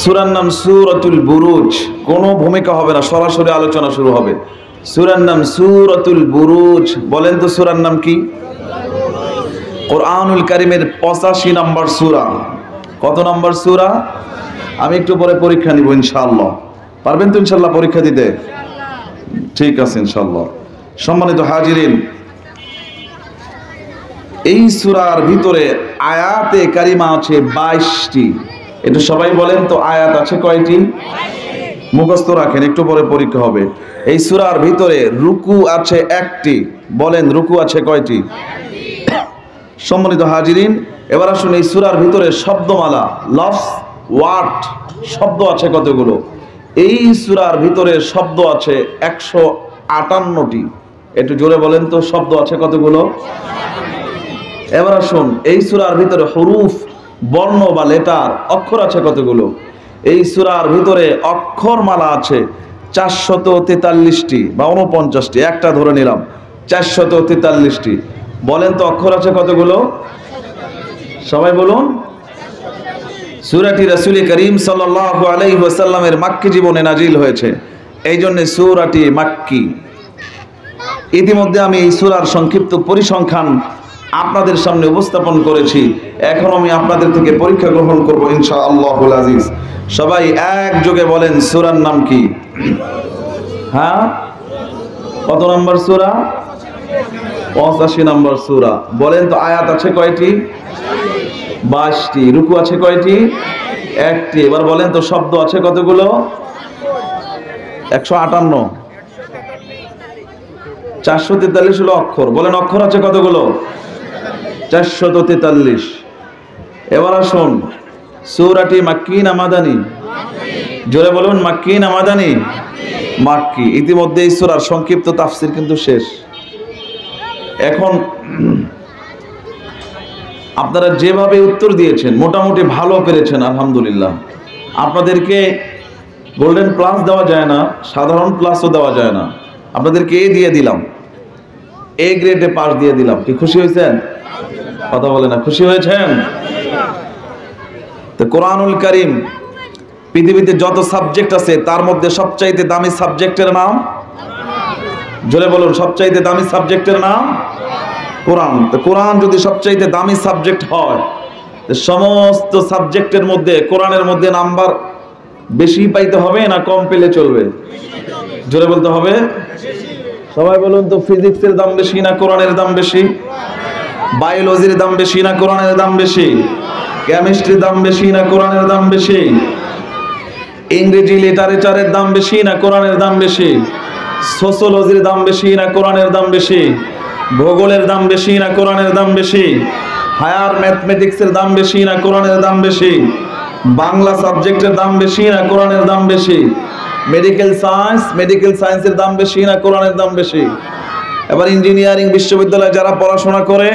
সূরার নাম সূরাতুল বুরুজ। কোনো ভূমিকা হবে না, সরাসরি আলোচনা শুরু হবে। সূরার নাম সূরাতুল বুরুজ। বলেন তো সূরার নাম কি? কোরআনুল কারীমের 85 নম্বর সূরা। কত নম্বর সূরা? আমি একটু পরে পরীক্ষা নিব ইনশাআল্লাহ। পারবেন তো ইনশাআল্লাহ পরীক্ষা দিতে? ঠিক আছে ইনশাআল্লাহ। সম্মানিত হাজিরিন, এই সূরার ভিতরে আয়াতে কারিমা আছে 22টি। একটু সবাই বলেন তো আয়াত আছে কয়টি? মুখস্থ রাখেন, একটু পরে পরীক্ষা হবে। এই সূরার ভিতরে রুকু আছে 1টি। বলেন রুকু আছে কয়টি? সম্মানিত হাজিরিন, এবার আসুন এই সূরার ভিতরে শব্দমালা, লফজ, ওয়ার্ড, শব্দ আছে কতগুলো? এই সূরার ভিতরে শব্দ আছে 158টি। একটু জোরে বলেন তো শব্দ আছে কতগুলো? এবার আসুন এই সূরার ভিতরে হুরুফ, বর্ণ বা লেটার, অক্ষর আছে কতগুলো? এই সূরার ভিতরে অক্ষরমালা আছে 443টি বা 49টি, একটা ধরে নিলাম 443টি। বলেন তো অক্ষর আছে কতগুলো? সবাই বলুন। সূরাটি রাসূল করিম সাল্লাল্লাহু আলাইহি ওয়াসাল্লামের মাক্কি জীবনে নাজিল হয়েছে, এই জন্য সূরাটি মাক্কি। ইতিমধ্যে আমি এই সূরার সংক্ষিপ্ত পরিসংখ্যান আপনাদের সামনে উপস্থাপন করেছি। এখন আমি আপনাদের থেকে পরীক্ষা গ্রহণ করব ইনশাআল্লাহুল আজিজ। সবাই একযোগে বলেন সূরার নাম কি? হ্যাঁ, কত নম্বর সূরা? 85 নম্বর সূরা। বলেন তো আয়াত আছে কয়টি? 22টি। রুকু আছে কয়টি? 1টি। এবার বলেন তো শব্দ আছে কতগুলো? 158। 443 হলো অক্ষর। বলেন অক্ষর আছে কতগুলো? 443। এবার আসুন, সূরাটি মাক্কি না মাদানী? জোরে বলুন, মাক্কি না মাদানী? মাক্কি। ইতিমধ্যে এই সূরার সংক্ষিপ্ত তাফসীর কিন্তু শেষ। এখন আপনারা যেভাবে উত্তর দিয়েছেন মোটামুটি ভালো পেরেছেন, আলহামদুলিল্লাহ। আপনাদেরকে গোল্ডেন প্লাস দেওয়া যায় না, সাধারণ প্লাসও দেওয়া যায় না, আপনাদেরকে এ দিয়ে দিলাম, এ গ্রেডে পাস দিয়ে দিলাম। কি খুশি হয়েছেন? কথা বলে না, খুশি হয়েছেন? তো কোরআনুল কারীম পৃথিবীতে যত সাবজেক্ট আছে তার মধ্যে সবচাইতে দামি সাবজেক্টের নাম? জোরে বলুন, সবচাইতে দামি সাবজেক্টের নাম কোরআন। তো কোরআন যদি সবচাইতে দামি সাবজেক্ট হয়, তো সমস্ত সাবজেক্টের মধ্যে কোরআনের মধ্যে নাম্বার বেশি পাইতে হবে না কম পেলে চলবে? জোরে বলতে হবে। সবাই বলুন তো, ফিজিক্সের দাম বেশি না কোরআনের দাম বেশি? বায়োলজির দাম বেশি না কোরআনের দাম বেশি? কেমিস্ট্রির দাম বেশি না কোরআনের দাম বেশি? ইংরেজি লিটারেচারের দাম বেশি না কোরআনের দাম বেশি? সোশিওলজির দাম বেশি না কোরআনের দাম বেশি? ভূগোলের দাম বেশি না কোরআনের দাম বেশি? হায়ার ম্যাথমেটিক্সের দাম বেশি না কোরআনের দাম বেশি? বাংলা সাবজেক্টের দাম বেশি না কোরআনের দাম বেশি? মেডিকেল সায়েন্সের দাম বেশি না কোরআনের দাম বেশি? এবার ইঞ্জিনিয়ারিং বিশ্ববিদ্যালয়ে যারা পড়াশোনা করে,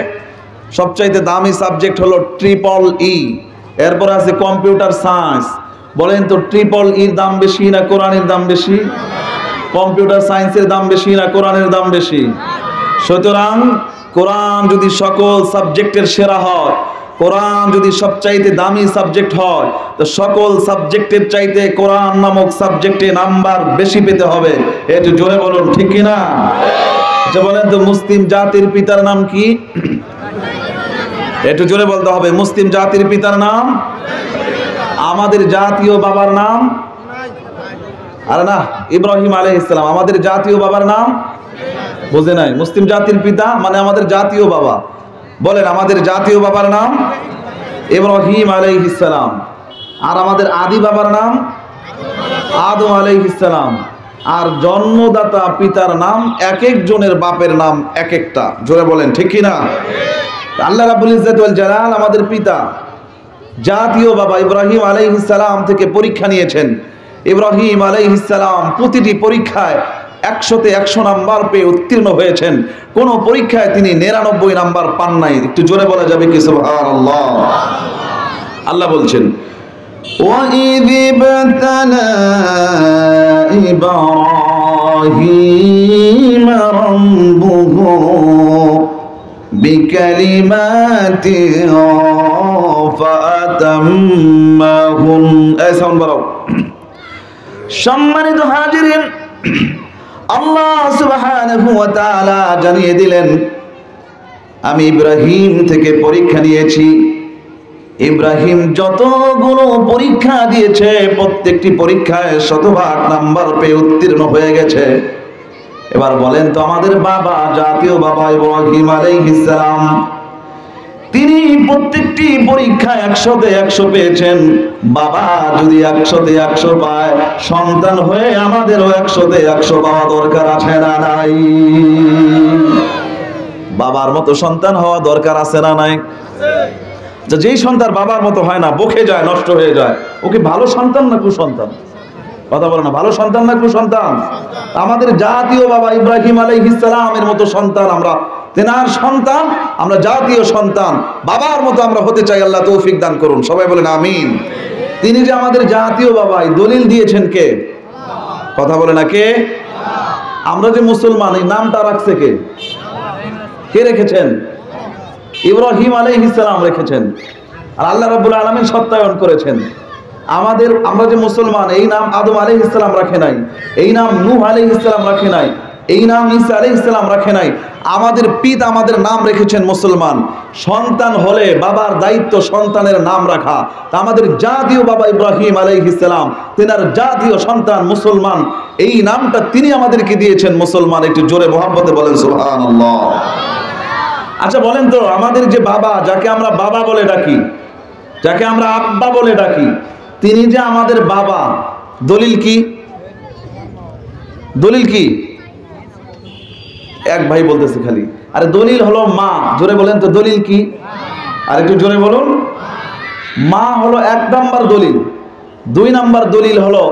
সবচাইতে দামি সাবজেক্ট হলো ট্রিপল-ই। এরপর আছে কম্পিউটার সায়েন্স। বলেন তো ট্রিপল-ইর দাম বেশি না কোরআনের দাম বেশি? কম্পিউটার সায়েন্সের দাম বেশি না কোরআনের দাম বেশি? সুতরাং কোরআন যদি সকল সাবজেক্টের সেরা হয়, কোরআন যদি সবচাইতে দামি সাবজেক্ট হয়, তো সকল সাবজেক্টের চাইতে কোরআন নামক সাবজেক্টে নাম্বার বেশি পেতে হবে। একটু জোরে বলুন, ঠিক কি না? আচ্ছা বলেন তো, মুসলিম জাতির পিতার নাম কি? একটু জোরে বলতে হবে। মুসলিম জাতির পিতার নাম? আমাদের জাতীয় বাবার নাম? আরে না, ইব্রাহিম আলাইহিস সালাম। আমাদের জাতীয় বাবার নাম বুঝে নাই? মুসলিম জাতির পিতা মানে আমাদের জাতীয় বাবা। বলেন, আমাদের জাতীয় বাবার নাম ইব্রাহিম আলাইহিস সালাম। আর আমাদের আদি বাবার নাম আদম আলাইহিস সালাম। আর জন্মদাতা পিতার নাম এক একজনের বাপের নাম এক একটা। জোরে বলেন, ঠিক কি না? আল্লাহ রাব্বুল ইজ্জত ওয়াল জালাল আমাদের পিতা, জাতীয় বাবা ইব্রাহিম আলাইহিস সালাম থেকে পরীক্ষা নিয়েছেন। ইব্রাহিম আলাইহিস সালাম প্রতিটি পরীক্ষায় 100তে 100 নাম্বার পেয়ে উত্তীর্ণ হয়েছেন। কোন পরীক্ষায় তিনি 99 নাম্বার পান নাই। একটু জোরে বলা যাবে কি সুবহানাল্লাহ? আল্লাহ বলছেন, وَإِذِ ابْتَلَى إِبْرَاهِيمَ رَبُّهُ بِكَلِمَاتٍ فَأَتَمَّهُنَّ وسماهن এই সাউন্ড বাড়াও। সম্মানিত হাজিরিন, আল্লাহ সুবহানাহু ওয়া তাআলা জানিয়ে দিলেন, আমি ইব্রাহিম থেকে পরীক্ষা নিয়েছি। ইব্রাহিম যতগুলো পরীক্ষা দিয়েছে প্রত্যেকটি পরীক্ষায় শতভাগ নাম্বার পেয়ে উত্তীর্ণ হয়ে গেছে। এবার বলেন তো, আমাদের বাবা, জাতীয় বাবা ইব্রাহিম আলাইহিস সালাম, তিনি প্রত্যেকটি পরীক্ষায় 100তে 100 পেয়েছেন। বাবা যদি 100তে 100 পায়, সন্তান হয়ে আমাদেরও 100তে 100 পাওয়া দরকার আছে না নাই? বাবার মতো সন্তান হওয়া দরকার আছে না নাই? যেই সন্তান বাবার মতো হয় না, বকে যায়, নষ্ট হয়ে যায়, ওকে ভালো সন্তান না কুসন্তান? কথা বলে না, ভালো সন্তান না কুসন্তান? আমাদের জাতীয় বাবা ইব্রাহিম আলাইহিস সালামের মতো সন্তান আমরা, তেনার সন্তান আমরা, জাতীয় সন্তান, বাবার মতো আমরা হতে চাই। আল্লাহ তৌফিক দান করুন, সবাই বলেন আমিন। তিনি যে আমাদের জাতীয় বাবা, এই দলিল দিয়েছেন কে? কথা বলে না, কে? আমরা যে মুসলমান, এই নামটা রাখছে কে? কে রেখেছেন? ইব্রাহিম আলাইহিস সালাম রেখেছেন। আর আল্লাহ রাব্বুল আলামিন সত্যায়ন করেছেন। আমরা যে মুসলমান, এই নাম আদম আলাইহিস সালাম রাখে নাই, এই নাম নূহ আলাইহিস সালাম রাখে নাই, এই নাম ঈসা আলাইহিস সালাম রাখে নাই। আমাদের পিতা আমাদের নাম রেখেছেন মুসলমান। সন্তান হলে বাবার দায়িত্ব সন্তানের নাম রাখা। তা আমাদের জাতীয় বাবা ইব্রাহিম আলাইহিস সালাম, তেনার জাতীয় সন্তান মুসলমান, এই নামটা তিনি আমাদেরকে দিয়েছেন মুসলমান। একটু জোরে মুহাব্বতে বলেন সুবহানাল্লাহ। আচ্ছা বলেন তো, আমাদের যে বাবা, যাকে আমরা বাবা বলে ডাকি, যাকে আমরা আব্বা বলে ডাকি, তিনি যে আমাদের বাবা, দলিল কি? দলিল কি? এক ভাই বলতেছে খালি, আরে দলিল হলো মা। জোরে বলেন তো, দলিল কি? আর একটু জোরে বলুন। মা হলো 1 নাম্বার দলিল। 2 নাম্বার দলিল হলো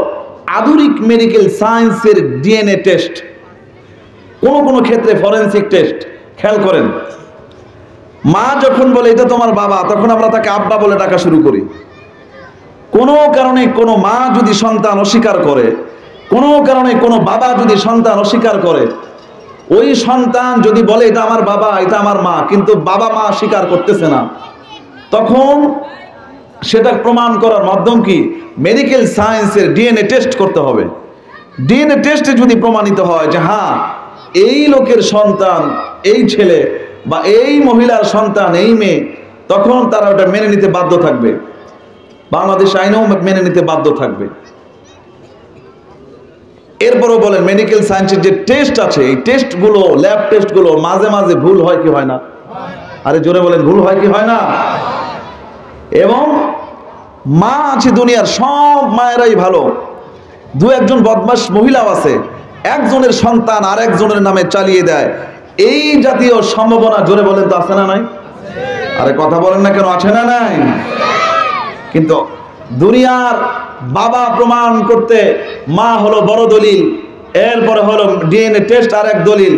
আধুনিক মেডিকেল সায়েন্সের ডিএনএ টেস্ট, কোন ক্ষেত্রে ফরেনসিক টেস্ট। খেয়াল করেন, মা যখন বলে এটা তোমার বাবা, তখন আমরা তাকে আব্বা বলে ডাকা শুরু করি। কোনো কারণে কোনো মা যদি সন্তান অস্বীকার করে, কোনো কারণে কোনো বাবা যদি সন্তান অস্বীকার করে, ওই সন্তান যদি বলে এটা আমার বাবা, এটা আমার মা, কিন্তু বাবা মা স্বীকার করতেছে না, তখন সেটা প্রমাণ করার মাধ্যম কি? মেডিকেল সায়েন্সের ডিএনএ টেস্ট করতে হবে। ডিএনএ টেস্টে যদি প্রমাণিত হয় যে হ্যাঁ, এই লোকের সন্তান এই ছেলে, বা এই মহিলার সন্তান এই মেয়ে, তখন তারা ওটা মেনে নিতে বাধ্য থাকবে। বাংলাদেশ আইনেও মেনে নিতে বাধ্য থাকবে। এরপরও বলেন, মেডিকেল সায়েন্সের যে টেস্ট আছে, এই টেস্টগুলো, ল্যাব টেস্টগুলো মাঝে মাঝে ভুল হয় কি হয় না? আরে জোরে বলেন, ভুল হয় কি হয় না? এবং মা আছে দুনিয়ার সব মায়েরাই ভালো, 2-1 বদমাশ মহিলাও আছে, একজনের সন্তান আর একজনের নামে চালিয়ে দেয়। এই জাতীয় সম্ভাবনা, জোরে বলেন তো, আছে না নাই? আরে কথা বলেন না কেন, আছে না নাই? কিন্তু দুনিয়ার বাবা প্রমাণ করতে মা হলো বড় দলিল, এরপরে হলো ডিএনএ টেস্ট আর এক দলিল।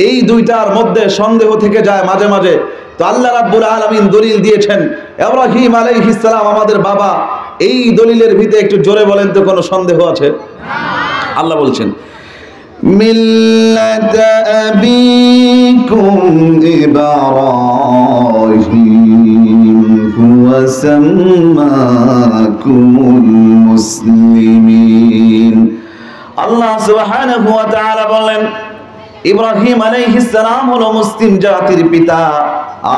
এই দুইটার মধ্যে সন্দেহ থেকে যায় মাঝে মাঝে। তো আল্লাহ রাব্বুল আলামিন দলিল দিয়েছেন, ইব্রাহিম আলাইহিস সালাম আমাদের বাবা। এই দলিলের ভিতরে একটু জোরে বলেন তো, কোনো সন্দেহ আছে? আল্লাহ বলছেন, মিল্লাতা আবিকুম ইব্রাহিম হুয়া সাম্মাকুমুল মুসলিমিন। আল্লাহ সুবহানাহু ওয়া তাআলা বলেন, ইব্রাহিম আলাইহিস সালাম হলো মুসলিম জাতির পিতা,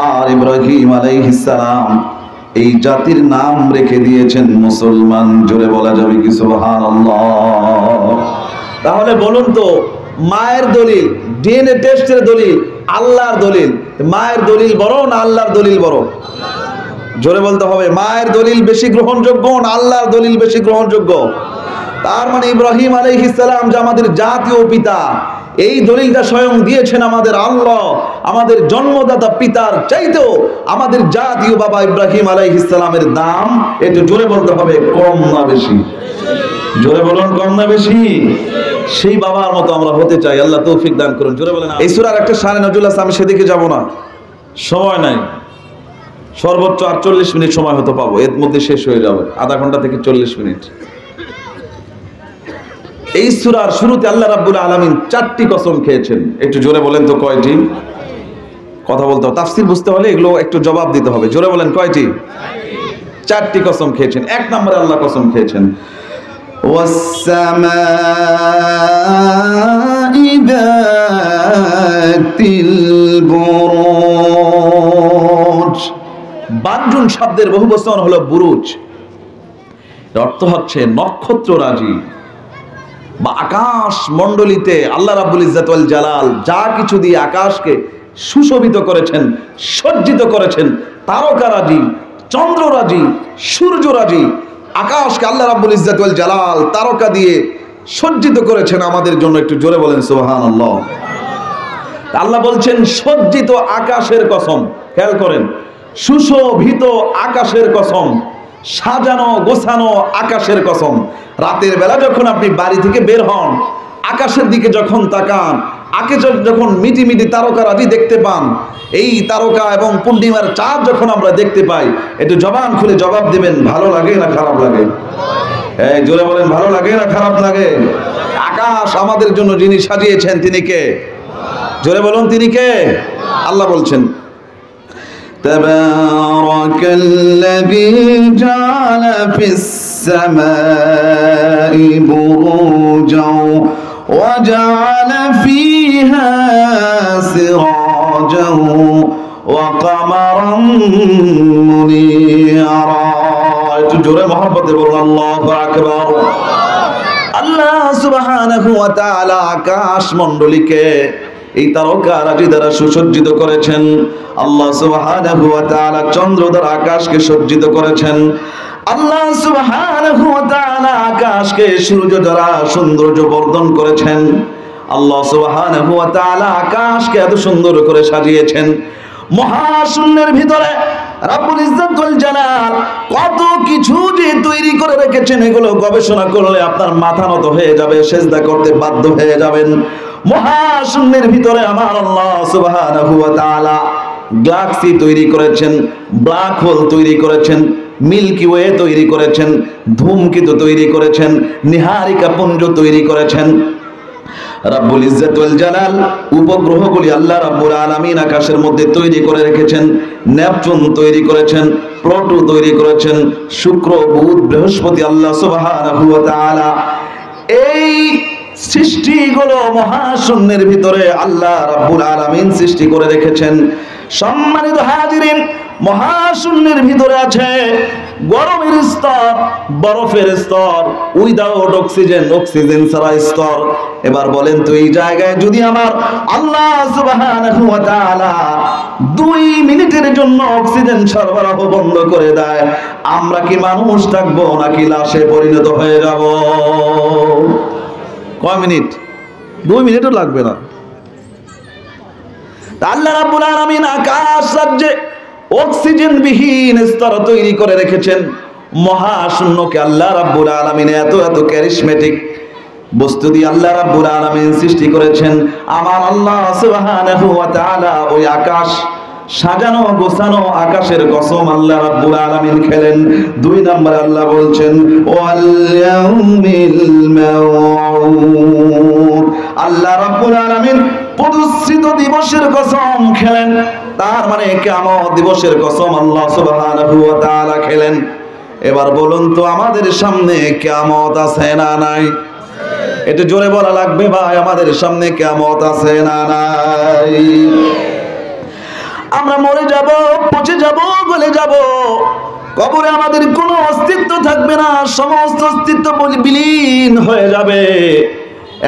আর ইব্রাহিম আলাইহিস সালাম এই জাতির নাম রেখে দিয়েছেন মুসলমান। জোরে বলা যাবে কি সুবহানাল্লাহ? তাহলে বলুন তো, মায়ের দলিল, ডিএনএ টেস্টের দলিল, আল্লাহর দলিল, মায়ের দলিল বড় না আল্লাহর দলিল বড়? জোরে বলতে হবে, মায়ের দলিল বেশি গ্রহণযোগ্য না আল্লাহর দলিল বেশি গ্রহণযোগ্য? তার মানে ইব্রাহিম আলাইহিস সালাম যে আমাদের জাতীয় পিতা, এই দলিলটা স্বয়ং দিয়েছেন আমাদের আল্লাহ। আমাদের জন্মদাতা পিতার চাইতেও আমাদের জাতীয় বাবা ইব্রাহিম আলাইহিস সালামের দাম, একটু জোরে বলতে হবে, কম না বেশি? জোরে বলুন, কম না বেশি? সেই বাবার মতো আমরা হতে চাই। আল্লাহ তৌফিক দান করুন। জোরে বলেন। এই সূরার একটা শানে নজরুল আছে, আমি সেদিকে যাব না, সময় নাই। সর্বোচ্চ 48 মিনিট সময় হতে পাবো, এর মধ্যে শেষ হয়ে যাবে, আধা ঘন্টা থেকে 40 মিনিট। এই সূরার শুরুতে আল্লাহ রাব্বুল আলামিন 4টি কসম খেয়েছেন। একটু জোরে বলেন তো, কয়টি? কথা বলতে হবে, তাফসীর বুঝতে হলে এগুলো একটু জবাব দিতে হবে। জোরে বলেন, কয়টি? চারটি কসম খেয়েছেন। এক নম্বরে আল্লাহ কসম খেয়েছেন ওয়াস-সামাই যাতিল বুরুজ। বানজুন শব্দের বহুবচন হলো বুরুজ। এর অর্থ হচ্ছে নক্ষত্ররাজি বা আকাশ মণ্ডলীতে আল্লাহ রাব্বুল ইজ্জত ওয়াল জালাল যা কিছু দিয়ে আকাশকে সুশোভিত করেছেন, সজ্জিত করেছেন, তারকারাজি, চন্দ্ররাজি, সূর্যরাজি, আকাশকে আল্লাহ রাব্বুল ইজ্জত ওয়াল জালাল তারকা দিয়ে সজ্জিত করেছেন আমাদের জন্য। একটু জোরে বলেন সুবহানাল্লাহ। আল্লাহ বলছেন সজ্জিত আকাশের কসম। খেয়াল করেন, সুশোভিত আকাশের কসম, সাজানো গোছানো আকাশের কসম। রাতের বেলা যখন আপনি বাড়ি থেকে বের হন, আকাশের দিকে যখন তাকান, আকাশে যখন মিটি মিটি তারকারাজি দেখতে পান, এই তারকা এবং পূর্ণিমার চাঁদ যখন আমরা দেখতে পাই, একটু জবান খুলে জবাব দিবেন, ভালো লাগে না খারাপ লাগে? এই জোরে বলেন, ভালো লাগে না খারাপ লাগে? আকাশ আমাদের জন্য যিনি সাজিয়েছেন তিনি কে? জোরে বলুন, তিনি কে? আল্লাহ বলছেন তাবারাকাল্লাযী জাআলা ফিস-সামাই বুরুজাও ওয়া জাআলা ফীহা সিরাজাও ওয়া কামারাম মুনীরা। একটু জোরে মহব্বতে বলুন আল্লাহু আকবার। আল্লাহ সুবহানাহু ওয়া তাআলা আকাশ মণ্ডলীকে এই তারকারাজি দ্বারা সুসজ্জিত করেছেন। আল্লাহ সুবহানাহু ওয়া তাআলা চন্দ্র দ্বারা আকাশকে সজ্জিত করেছেন। আল্লাহ সুবহানাহু ওয়া তাআলা আকাশকে সূর্য দ্বারা সৌন্দর্য বর্ধন করেছেন। আল্লাহ সুবহানাহু ওয়া তাআলা আকাশকে এত সুন্দর করে সাজিয়েছেন। মহাশূন্যের ভিতরে রাব্বুল ইজ্জত ওয়াল জালাল কত কিছু যে তৈরি করে রেখেছেন, এগুলো গবেষণা করলে আপনার মাথা নত হয়ে যাবে, সিজদা করতে বাধ্য হয়ে যাবেন। মহাশূন্যের ভিতরে আমার আল্লাহ সুবহানাহু ওয়া তাআলা গ্যালাক্সি তৈরি করেছেন, ব্ল্যাক হোল তৈরি করেছেন, মিল্কি ওয়ে তৈরি করেছেন, ধূমকেতু তৈরি করেছেন, নিহারিকা পুঞ্জ তৈরি করেছেন। রাব্বুল ইজ্জত ওয়াল জালাল উপগ্রহগুলি আল্লাহ রাব্বুল আলামিন আকাশের মধ্যে তৈরি করে রেখেছেন। নেপচুন তৈরি করেছেন, প্লুটো তৈরি করেছেন, শুক্র, বুধ, বৃহস্পতি আল্লাহ সুবহানাহু ওয়া তাআলা এই সৃষ্টিগুলো মহাশূন্যের ভিতরে আল্লাহ রাব্বুল আলামিন সৃষ্টি করে রেখেছেন। সম্মানিত হাজিরিন, মহাশূন্যের ভিতরে আছে গরমের স্তর, বরফের স্তর, উইদাউট অক্সিজেন, অক্সিজেন ছাড়া স্তর। এবার বলেন তো, এই জায়গায় যদি আমার আল্লাহ সুবহানাহু ওয়া তাআলা 2 মিনিটের জন্য অক্সিজেন সরবরাহ বন্ধ করে দেয়, আমরা কি মানুষ থাকবো নাকি লাশে পরিণত হয়ে যাব? কয় মিনিট? 2 মিনিটও লাগবে না। আল্লাহ রাব্বুল আলামিন আকাশ রাজ্যে অক্সিজেন বিহীন স্তর তৈরি করে রেখেছেন। মহাশূন্যকে আল্লাহ রাব্বুল আলামিন এত এত ক্যারিসমেটিক বস্তু দিয়ে আল্লাহ রাব্বুল আলামিন সৃষ্টি করেছেন। আমার আল্লাহ সুবহানাহু ওয়া তাআলা ওই আকাশ সাজানো গোছানো আকাশের কসম আল্লাহ রাব্বুল আলামিন খেলেন। 2 নম্বরে আল্লাহ বলছেন ওয়াল ইয়াউমিল মাউউদ। আল্লাহ রাব্বুল আলামিন প্রতিষ্ঠিত দিবসের কসম খেলেন। তার মানে কিয়ামত দিবসের কসম আল্লাহ সুবহানাহু ওয়া তাআলা খেলেন। এবার বলুন তো, আমাদের সামনে কিয়ামত আছে না নাই? এটা জোরে বলা লাগবে ভাই, আমাদের সামনে কিয়ামত আছে না নাই? আমরা মরে যাব, পচে যাব, গলে যাব, কবরে আমাদের কোনো অস্তিত্ব থাকবে না, সমস্ত অস্তিত্ব বিলীন হয়ে যাবে।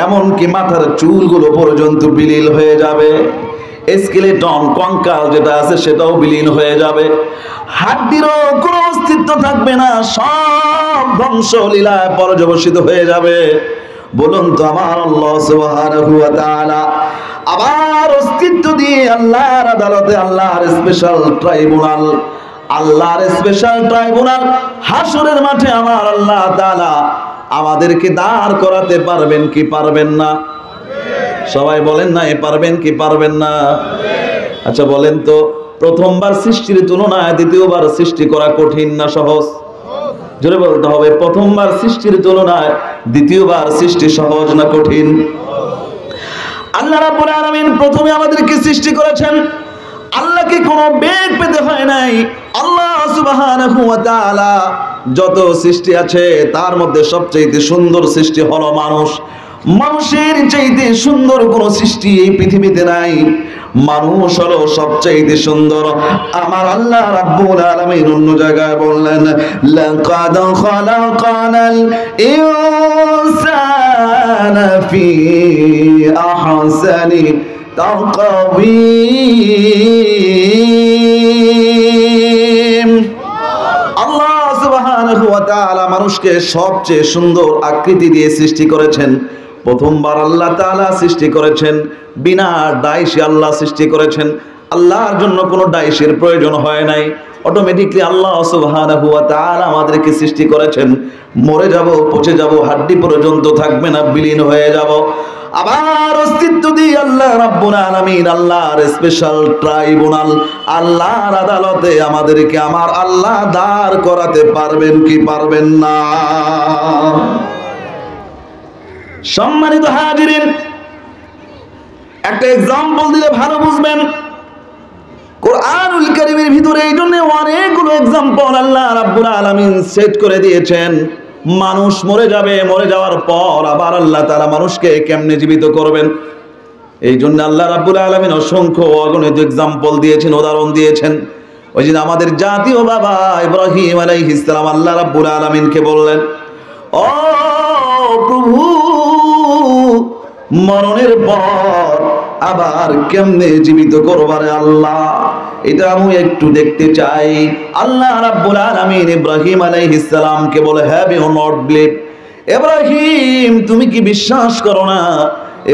এমনকি মাথার চুলগুলো পর্যন্ত বিলীন হয়ে যাবে। স্কেলেটন, কঙ্কাল যেটা আছে সেটাও বিলীন হয়ে যাবে। হাড্ডিরও কোনো অস্তিত্ব থাকবে না, সব ধ্বংস লীলায় পর্যবসিত হয়ে যাবে। বলুন তো, আমার আল্লাহ সুবহানাহু ওয়া তাআলা আবার অস্তিত্ব দিয়ে আল্লাহর আদালতে, আল্লাহর স্পেশাল ট্রাইব্যুনাল, আল্লাহর স্পেশাল ট্রাইব্যুনাল হাসরের মাঠে আমার আল্লাহ তাআলা আমাদেরকে দাঁড় করাতে পারবেন কি পারবেন না? সবাই বলেন না, পারবেন কি পারবেন না? আচ্ছা বলেন তো, প্রথমবার সৃষ্টির তুলনায় দ্বিতীয়বার সৃষ্টি করা কঠিন না সহজ? জোরে বলতে হবে, প্রথমবার সৃষ্টির তুলনায় দ্বিতীয়বার সৃষ্টি সহজ না কঠিন? আল্লাহ রাব্বুল আলামিন প্রথমে আমাদেরকে সৃষ্টি করেছেন আল্লাহকে কোনো বেগ পেতে হয় নাই। আল্লাহ সুবহানাহু ওয়া তাআলা যত সৃষ্টি আছে তার মধ্যে সবচেয়ে সুন্দর সৃষ্টি হলো মানুষ। মানুষের চাইতে সুন্দর কোন সৃষ্টি এই পৃথিবীতে নাই। মানুষ হলো সবচেয়ে সুন্দর। আমার আল্লাহ রাব্বুল আলামিন অন্য জায়গায় বললেন, লাকাদ খালাকানাল ইনসানা ফি আহসানি তাকওয়িম। আল্লাহ সুবহানাহু ওয়া তাআলা মানুষকে সবচেয়ে সুন্দর আকৃতি দিয়ে সৃষ্টি করেছেন। প্রথমবার আল্লাহ তাআলা সৃষ্টি করেছেন বিনা ডাইশে, আল্লাহ সৃষ্টি করেছেন। আল্লাহর জন্য কোনো ডাইশের প্রয়োজন হয় নাই। অটোমেটিকলি আল্লাহ সুবহানাহু ওয়া তাআলা আমাদেরকে সৃষ্টি করেছেন। মরে যাব, পচে যাব, হাড্ডি পর্যন্ত থাকবে না, বিলীন হয়ে যাব। আবার অস্তিত্ব দিয়ে আল্লাহ রাব্বুল আলামিন আল্লাহর স্পেশাল ট্রাইব্যুনাল, আল্লাহর আদালতে আমাদেরকে আমার আল্লাহ দাঁড় করাতে পারবেন কি পারবেন না? সম্মানিত হাজিরিন, একটা এক্সাম্পল দিলে ভালো বুঝবেন। কোরআনুল কারীমের ভিতরে এই জন্য অনেকগুলো এক্সাম্পল আল্লাহ রাব্বুল আলামিন সেট করে দিয়েছেন। মানুষ মরে যাবে, মরে যাওয়ার পর আবার আল্লাহ তাআলা মানুষকে কেমনে জীবিত করবেন, এই জন্য আল্লাহ রাব্বুল আলামিন অসংখ্য অগণিত এক্সাম্পল দিয়েছেন, উদাহরণ দিয়েছেন। ওই যে আমাদের জাতীয় বাবা ইব্রাহিম আলাইহিস সালাম আল্লাহ রাব্বুল আলামিনকে বললেন, ও প্রভু, মরণের পর আবার কেমনে জীবিত করবারে আল্লাহ, এটা আমি একটু দেখতে চাই। আল্লাহ রাব্বুল আলামিন ইব্রাহিম আলাইহিস সালামকে বলে, have you not believe? Ibrahim, তুমি কি বিশ্বাস করো না?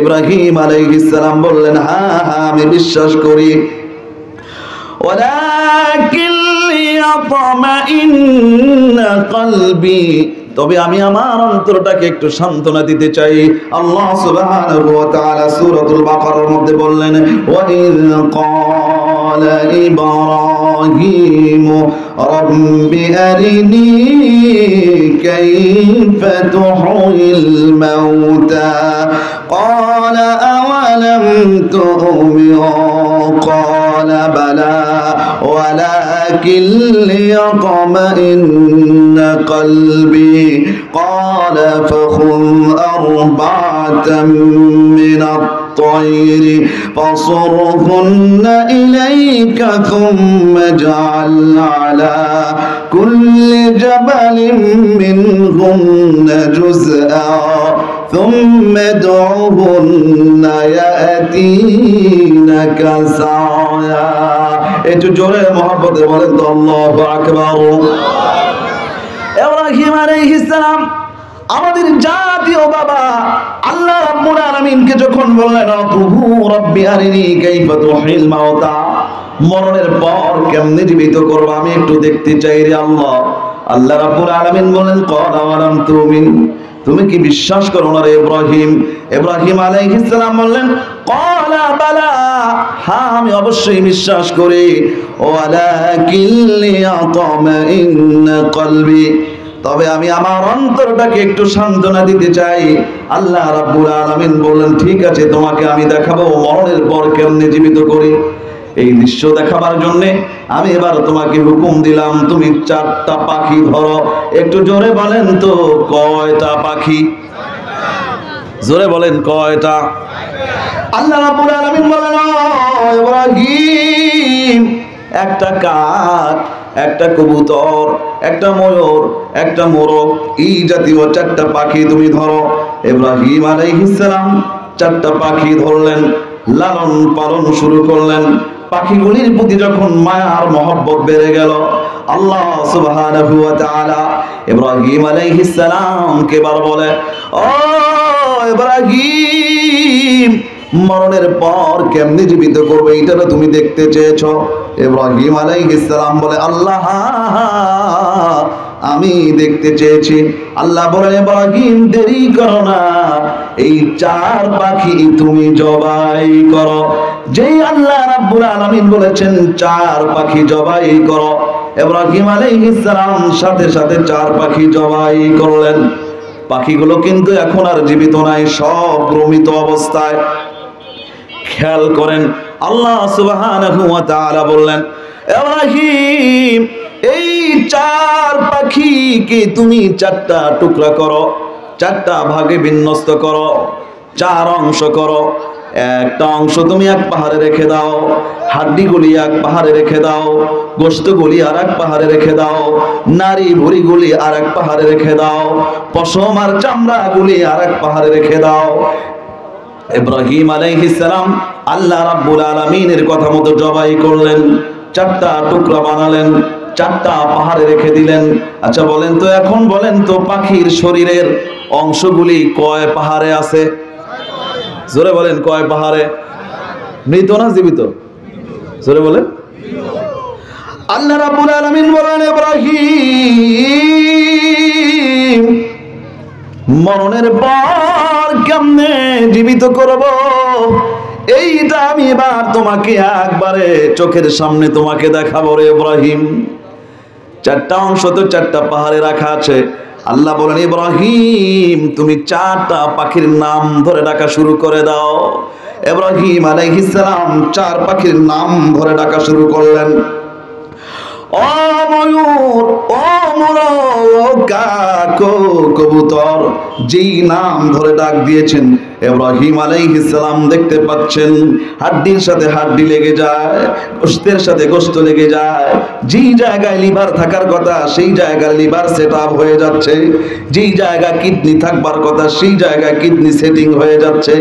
ইব্রাহিম আলাইহিস সালাম বললেন, হ্যাঁ হ্যাঁ আমি বিশ্বাস করি। ওয়ালাকিন লিয়াতমাইন্না কলবি, তবে আমি আমার অন্তরটাকে একটু সান্ত্বনা দিতে চাই। আল্লাহ সুবহানাহু ওয়া তাআলা সূরাতুল বাকারার মধ্যে বললেন, ওয়া ইয ক্বালা ইব্রাহিম রাব্বি আরিনি কাইফা তুহয়িল মাউতা ক্বালা আওয়ালাম তু'মিন ক্বালা বালা ওয়ালাকিন লিয়াতমাইন্না কলবি قال فخذ أربعة من الطير فصرهن إليك ثم اجعل على كل جبل منهن جزءا ثم ادعهن يأتينك سعيا। একটু জোরে মহব্বতে বলেন তো আল্লাহু আকবার। ইব্রাহিম আলাইহিস সালাম আমাদের জাতীয় বাবা আল্লাহ রাব্বুল আলামিনকে যখন বললেন, প্রভু রব্বি আরিনি কাইফা তুহয়িল মাউতা, মরণের পর কেমনে জীবিত করব আমি একটু দেখতে চাই রে আল্লাহ। আল্লাহ রাব্বুল আলামিন বলেন, ক্বালা ওয়ালাম তুমিন, তুমি কি বিশ্বাস করো না রে ইব্রাহিম? ইব্রাহিম আলাইহিস সালাম বললেন, ক্বালা বালা, হ্যাঁ আমি অবশ্যই বিশ্বাস করি। ওয়ালাকিন লিয়াতমাইন্না কলবি, তবে আমি আমার অন্তরটাকে একটু সান্ত্বনা দিতে চাই। আল্লাহ রাব্বুল আলামিন বললেন, ঠিক আছে, তোমাকে আমি দেখাবো মরণের পর কেমনে জীবিত করি। এই দৃশ্য দেখাবার জন্য আমি এবার তোমাকে হুকুম দিলাম, তুমি 4টা পাখি ধরো। একটু জোরে বলেন তো কয়টা পাখি? জোরে বলেন কয়টা? আল্লাহ রাব্বুল আলামিন বলেন, ইব্রাহিম, একটা কাক, একটা কবুতর, একটা ময়ূর, একটা মোরগ, এই জাতীয় 4টা পাখি তুমি ধরো। ইব্রাহিম আলাইহিস সালাম 4টা পাখি ধরলেন, লালন পালন শুরু করলেন। পাখিগুলির প্রতি যখন মায়ার মহব্বত বেড়ে গেল, আল্লাহ সুবহানাহু ওয়া তাআলা ইব্রাহিম আলাইহিস সালামকে বার বলে, ও ইব্রাহিম, মরণের পর কেমনে জীবিত করবে এটা তুমি দেখতে চেয়েছো? ইব্রাহিম আলাইহিস সালাম বলে, আল্লাহ আমি দেখতে চেয়েছি। আল্লাহ বলে, ইব্রাহিম দেরি করো না, এই 4 পাখি তুমি জবাই করো। যেই আল্লাহ রাব্বুল আলামিন বলেছেন 4 পাখি জবাই করো, ইব্রাহিম আলাইহিস সালাম সাথে সাথে 4 পাখি জবাই করলেন। পাখিগুলো কিন্তু এখন আর জীবিত নাই, সব মৃত অবস্থায়। খেয়াল করেন, আল্লাহ সুবহানাহু ওয়া তাআলা বললেন, ইব্রাহিম এই চার পাখিকে তুমি চারটা টুকরা করো, চারটা ভাগে বিন্যস্ত করো, চার অংশ করো। একটা অংশ তুমি এক পাহাড়ে রেখে দাও, হাড্ডিগুলি এক পাহাড়ে রেখে দাও, গোশতগুলি আর এক পাহাড়ে রেখে দাও, নারী ভুঁড়িগুলি আর এক পাহাড়ে রেখে দাও, পশম আর চামড়াগুলি আর এক পাহাড়ে রেখে দাও। ইব্রাহিম আলাইহিস সালাম আল্লাহ রাব্বুল আলামিনের কথা মতো জবাই করলেন, চারটা টুকরা বানালেন, চারটা পাহাড়ে রেখে দিলেন। আচ্ছা বলেন তো, এখন বলেন তো, পাখির শরীরের অংশগুলি কয় পাহাড়ে আছে? জোরে বলেন, কয় পাহাড়ে? মৃত না জীবিত? জোরে বলেন। আল্লাহ রাব্বুল আলামিন বলেন, ইব্রাহিম মরণের পর কেমনে জীবিত করব, এইটা আমি এবার তোমাকে একবারে চোখের সামনে তোমাকে দেখাবো রে ইব্রাহিম। চারটা অংশ তো চারটা পাহাড়ে রাখা আছে। আল্লাহ বলেন, ইব্রাহিম তুমি চারটা পাখির নাম ধরে ডাকা শুরু করে দাও। ইব্রাহিম আলাইহিস সালাম চার পাখির নাম ধরে ডাকা শুরু করলেন। ও ময়ূর, ও মোরগ, কবুতর, যেই নাম ধরে ডাক দিয়েছেন ইব্রাহিম আলাইহিস সালাম দেখতে পাচ্ছেন হাড্ডির সাথে হাড্ডি লেগে যায়, গোশতের সাথে গোশত লেগে যায়। যেই জায়গায় লিভার থাকার কথা সেই জায়গায় লিভার সেট আপ হয়ে যাচ্ছে, যেই জায়গায় কিডনি থাকবার কথা সেই জায়গায় কিডনি সেটিং হয়ে যাচ্ছে,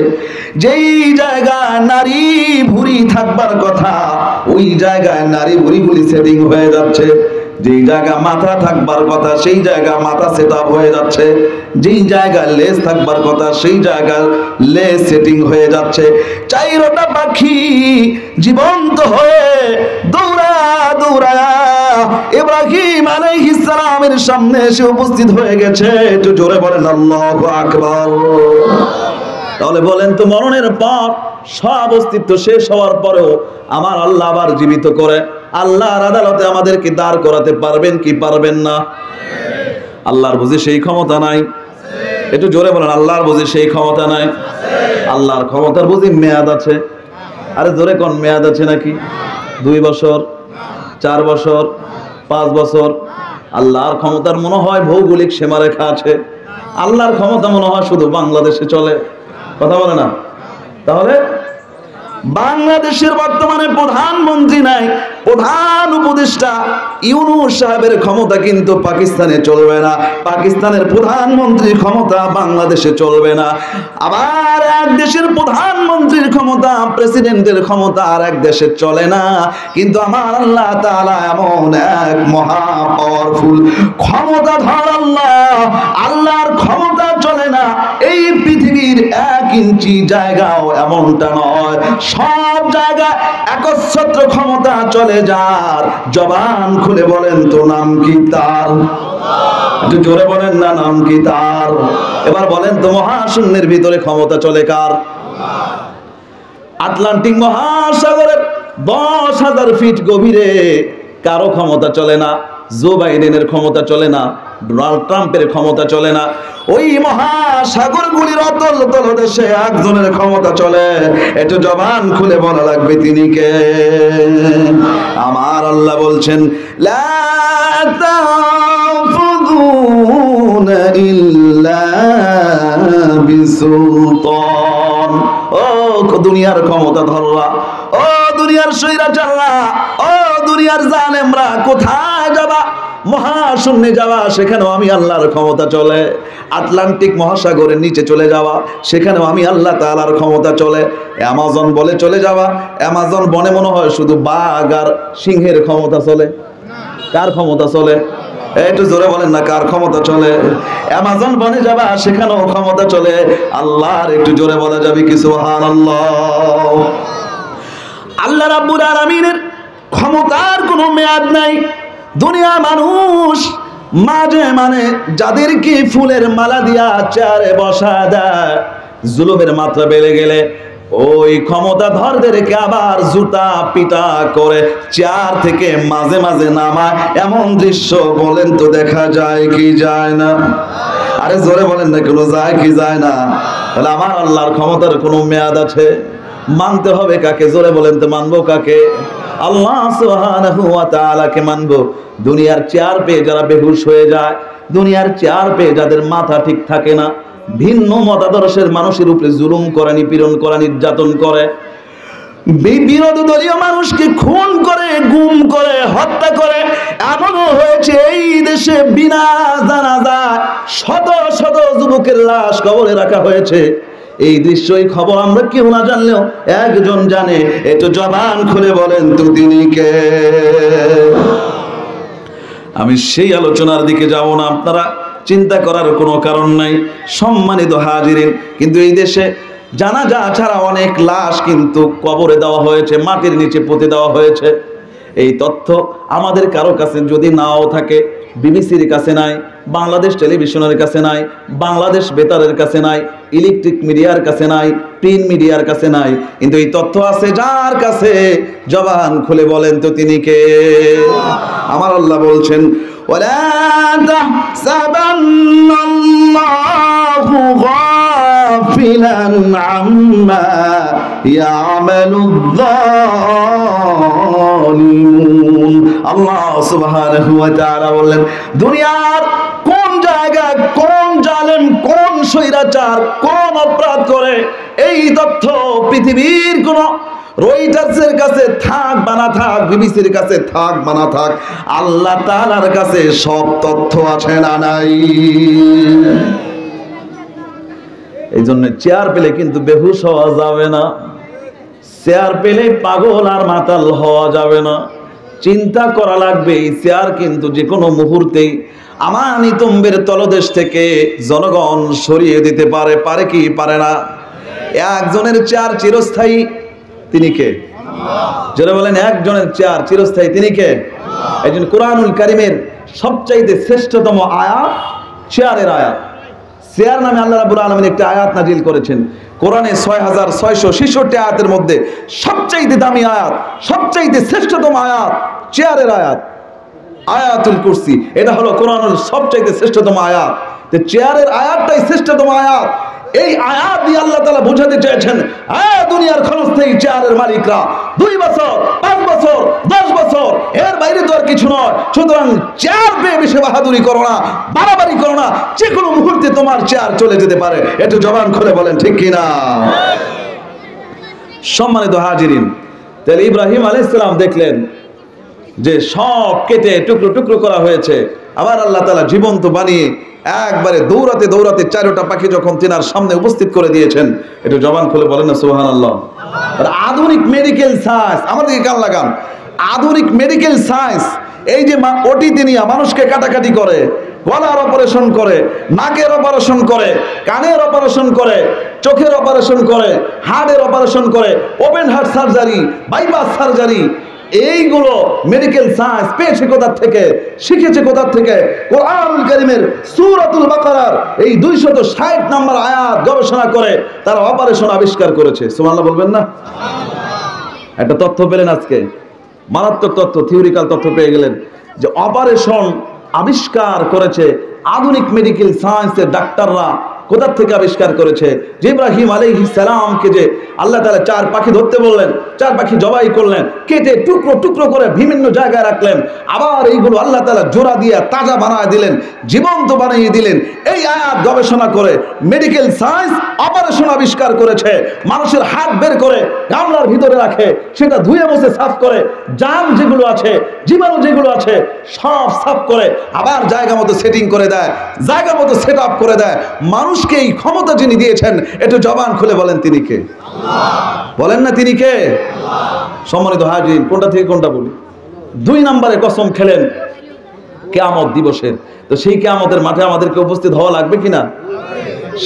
যেই জায়গায় নারী ভুঁড়ি থাকবার কথা ওই জায়গায় নারী ভুঁড়িগুলি সেটিং হয়ে যাচ্ছে, যেই জায়গা মাথা থাকবার কথা সেই জায়গা মাথা সেট আপ হয়ে যাচ্ছে, যেই জায়গায় লেজ থাকবার কথা সেই জায়গায় লেজ সেটিং হয়ে যাচ্ছে। চাইরটা পাখি জীবন্ত হয়ে দৌড়া দৌড়া ইব্রাহিম আলাইহিস সালামের সামনে এসে উপস্থিত হয়ে গেছে। একটু জোরে বলেন আল্লাহু আকবার। তাহলে বলেন তো, মরণের পর সব অস্তিত্ব শেষ হওয়ার পরেও আমার আল্লাহ আবার জীবিত করে আল্লাহর আদালতে আমাদেরকে দাঁড় করাতে পারবেন কি পারবেন না? আল্লাহর বুঝি সেই ক্ষমতা নাই? একটু জোরে বলেন, আল্লাহর বুঝি সেই ক্ষমতা নাই? আল্লাহর ক্ষমতার বুঝি মেয়াদ আছে? আরে জোরে কোন মেয়াদ আছে নাকি? 2 বছর, 4 বছর, 5 বছর? আল্লাহর ক্ষমতার মনে হয় ভৌগোলিক সীমারেখা আছে। আল্লাহর ক্ষমতা মনে হয় শুধু বাংলাদেশে চলে। কথা বলে না? তাহলে বাংলাদেশের বর্তমানে প্রধানমন্ত্রী নাই, প্রধান উপদেষ্টা ইউনূস সাহেবের ক্ষমতা কিন্তু পাকিস্তানে চলবে না, পাকিস্তানের প্রধানমন্ত্রীর ক্ষমতা বাংলাদেশে চলবে না। আবার এক দেশের প্রধানমন্ত্রীর ক্ষমতা, প্রেসিডেন্টের ক্ষমতা আর এক দেশে চলে না। কিন্তু আমার আল্লাহ তাআলা এমন এক মহা পাওয়ারফুল ক্ষমতাধর আল্লাহ, আল্লাহর ক্ষমতা চলে না এই পৃথিবীর 1 ইঞ্চি জায়গাও এমনটা নয়, সব জায়গায় একচ্ছত্র ক্ষমতা চলে যার। জবান খুলে বলেন তো নাম কি তার? একটু জোরে বলেন না, নাম কি তার? এবার বলেন তো, মহাশূন্যের ভিতরে ক্ষমতা চলে কার? আটলান্টিক মহাসাগরের 10,000 ফিট গভীরে কারো ক্ষমতা চলে না। জো বাইডেনের ক্ষমতা চলে না, ডোনাল্ড ট্রাম্পের ক্ষমতা চলে না। ওই মহাসাগরগুলির অতল তলদেশে একজনের ক্ষমতা চলে। একটু জবান খুলে বলা লাগবে তিনি কে? আমার আল্লাহ বলছেন, লা তাফুযুনা ইল্লা বিসুলতান। ও দুনিয়ার ক্ষমতা ধররা, ও দুনিয়ার স্বৈরাচাররা, ও দুনিয়ার জালেমরা, কোথায় যাবা? মহাশূন্যে যাওয়া, সেখানেও আমি আল্লাহর ক্ষমতা চলে। আটলান্টিক মহাসাগরের নিচে চলে যাওয়া, সেখানেও আমি আল্লাহ তাআলার ক্ষমতা চলে। অ্যামাজন বলে চলে যাওয়া, অ্যামাজন বনে মনে হয় শুধু বাঘ আর সিংহের ক্ষমতা চলে। কার ক্ষমতা চলে? একটু জোরে বলেন না, কার ক্ষমতা চলে? অ্যামাজন বনে যাবা, সেখানেও ক্ষমতা চলে আল্লাহর। একটু জোরে বলা যাবে কি সুবহানাল্লাহ? আল্লাহ রাব্বুল আলামিনের ক্ষমতার কোনো মেয়াদ নাই। দুনিয়া মানুষ মাঝে মানে যাদেরকে ফুলের মালা দিয়া চেয়ারে বসা দেয়, জুলুমের মাত্রা বেড়ে গেলে ওই ক্ষমতাধরদেরকে আবার জুতা পিটা করে চেয়ার থেকে মাঝে মাঝে নামায়। এমন দৃশ্য বলেন তো দেখা যায় কি যায় না? আরে জোরে বলেন না, কোনো যায় কি যায় না? তাহলে আমার আল্লাহর ক্ষমতার কোনো মেয়াদ আছে? মানতে হবে কাকে? জোরে বলেন তো, মানবো কাকে? আল্লাহ সুবহানাহু ওয়া তাআলাকে মানবো। দুনিয়ার চেয়ার পেয়ে যারা বেহুশ হয়ে যায়, দুনিয়ার চেয়ার পেয়ে যাদের মাথা ঠিক থাকে না, ভিন্ন মতাদর্শের মানুষের উপরে জুলুম করে, নিপীড়ন করে, নির্যাতন করে, বিরোধী দলীয় মানুষকে খুন করে, গুম করে, হত্যা করে, এমনও হয়েছে এই দেশে বিনা জানাজায় শত শত যুবকের লাশ কবরে রাখা হয়েছে। এই দৃশ্যই খবর আমরা কেউ না জানলেও একজন জানে। একটু জবান খুলে বলেন তো তিনি কে? আমি সেই আলোচনার দিকে যাব না, আপনারা চিন্তা করার কোনো কারণ নাই। সম্মানিত হাজিরিন, কিন্তু এই দেশে জানাজা ছাড়া অনেক লাশ কিন্তু কবরে দেওয়া হয়েছে, মাটির নিচে পুঁতে দেওয়া হয়েছে। এই তথ্য আমাদের কারো কাছে যদি নাও থাকে, বিবিসির কাছে নাই, বাংলাদেশ টেলিভিশনের কাছে নাই, বাংলাদেশ বেতারের কাছে নাই, ইলেকট্রিক মিডিয়ার কাছে নাই, প্রিন্ট মিডিয়ার কাছে নাই, কিন্তু এই তথ্য আছে যার কাছে। জবান খুলে বলেন তো তিনি কে? আমার আল্লাহ বলছেন, ওয়ালা তাহসাবান্নাল্লাহু গাফিলান আম্মা ইয়ামালুয-যালিমুন। আল্লাহ সুবহানাহু ওয়া তাআলা বললেন, দুনিয়ার কোন জায়গায় কোন জালেম, কোন স্বৈরাচার, কোন অপরাধ করে, এই তথ্য পৃথিবীর কোন রয়টার্সের কাছে থাক বা না থাক, বিবিসির কাছে থাক বা না থাক, আল্লাহ তাআলার কাছে সব তথ্য আছে না নাই? এই জন্য চেয়ার পেলে কিন্তু বেহুশ হওয়া যাবে না, চেয়ার পেলে পাগল আর মাতাল হওয়া যাবে না। চিন্তা করা লাগবে, এই চেয়ার কিন্তু যে কোনো মুহূর্তেই আমানিতম্বের তলদেশ থেকে জনগণ সরিয়ে দিতে পারে। পারে কি পারে না? একজনের চেয়ার চিরস্থায়ী, তিনি কে? যারা বলেন একজনের চেয়ার চিরস্থায়ী, তিনি কে? একজন কোরআনুল কারীমের সবচাইতে শ্রেষ্ঠতম আয়াত চেয়ারের আয়াত। চেয়ার নামে আল্লাহ রাব্বুল আলামিন একটা আয়াত নাজিল করেছেন কোরআনে, 6666 আয়াতের মধ্যে সবচাইতে দামি আয়াত, সবচাইতে শ্রেষ্ঠতম আয়াত চেয়ারের আয়াত, আয়াতুল কুরসি। এটা হলো কোরআনের সবচাইতে শ্রেষ্ঠতম আয়াত। তো চেয়ারের আয়াতটাই শ্রেষ্ঠতম আয়াত। এই আয়াত দিয়ে আল্লাহ তাআলা বোঝাতে চেয়েছেন, দুনিয়ার ক্ষণস্থায়ী চেয়ারের মালিকরা 2 বছর, 5 বছর, 10 বছর, এর বাইরে তো আর কিছু নয়। সুতরাং চেয়ার পেয়ে বেশি বাহাদুরি করো না, বাড়াবাড়ি করো না, যে কোনো মুহূর্তে তোমার চেয়ার চলে যেতে পারে। একটু জবান খুলে বলেন ঠিক কিনা? সম্মানিত হাজিরিন, তাহলে ইব্রাহিম আলাইহিস সালাম দেখলেন যে সব কেটে টুকরো টুকরো করা হয়েছে, আবার আল্লাহ তাআলা জীবন্ত বানিয়ে একবারে দৌড়াতে দৌড়াতে 4টা পাখি যখন তিনার সামনে উপস্থিত করে দিয়েছেন, একটু জবান খুলে বলেন না সুবহানাল্লাহ। আর আধুনিক মেডিকেল সায়েন্স, আমাদেরকে কান লাগান, আধুনিক মেডিকেল সায়েন্স এই যে ওটিতে নিয়ে মানুষকে কাটাকাটি করে, গলার অপারেশন করে, নাকের অপারেশন করে, কানের অপারেশন করে, চোখের অপারেশন করে, হার্টের অপারেশন করে, open heart surgery, bypass surgery, এইগুলো মেডিকেল সায়েন্স পেয়েছে কোথা থেকে? শিখেছে কোথা থেকে? কোরআনুল কারীমের সূরাতুল বাকারার এই 260 নম্বর আয়াত গবেষণা করে তারা অপারেশন আবিষ্কার করেছে। সুবহানাল্লাহ বলবেন না? একটা তথ্য পেলেন আজকে, মারাত্মক তথ্য, থিওরিক্যাল তথ্য পেয়ে গেলেন যে অপারেশন আবিষ্কার করেছে আধুনিক মেডিকেল সায়েন্সের ডাক্তাররা। কোথা থেকে আবিষ্কার করেছে? যে ইব্রাহিম আলাইহিস সালামকে যে আল্লাহ তাআলা 4 পাখি ধরতে বললেন, 4 পাখি জবাই করলেন, কেটে টুকরো টুকরো করে বিভিন্ন জায়গায় রাখলেন, আবার এইগুলো আল্লাহ তাআলা জোড়া দিয়ে তাজা বানায় দিলেন, জীবন্ত বানিয়ে দিলেন। এই আয়াত গবেষণা করে মেডিকেল সায়েন্স অপারেশন আবিষ্কার করেছে। মানুষের হাত বের করে গামলার ভিতরে রাখে, সেটা ধুয়ে মুছে সাফ করে, জার্ম যেগুলো আছে, জীবাণু যেগুলো আছে সব সাফ করে আবার জায়গা মতো সেটিং করে দেয়, জায়গা মতো সেট আপ করে দেয়। মানুষকে এই ক্ষমতা যিনি দিয়েছেন, একটু জবান খুলে বলেন তিনি কে? বলেন না তিনি কে? সম্মানিত হাজির, কোনটা থেকে কোনটা বলি? 2 নম্বরে কসম খেলেন কিয়ামত দিবসের। তো সেই কিয়ামতের মাঠে আমাদেরকে উপস্থিত হওয়া লাগবে কিনা?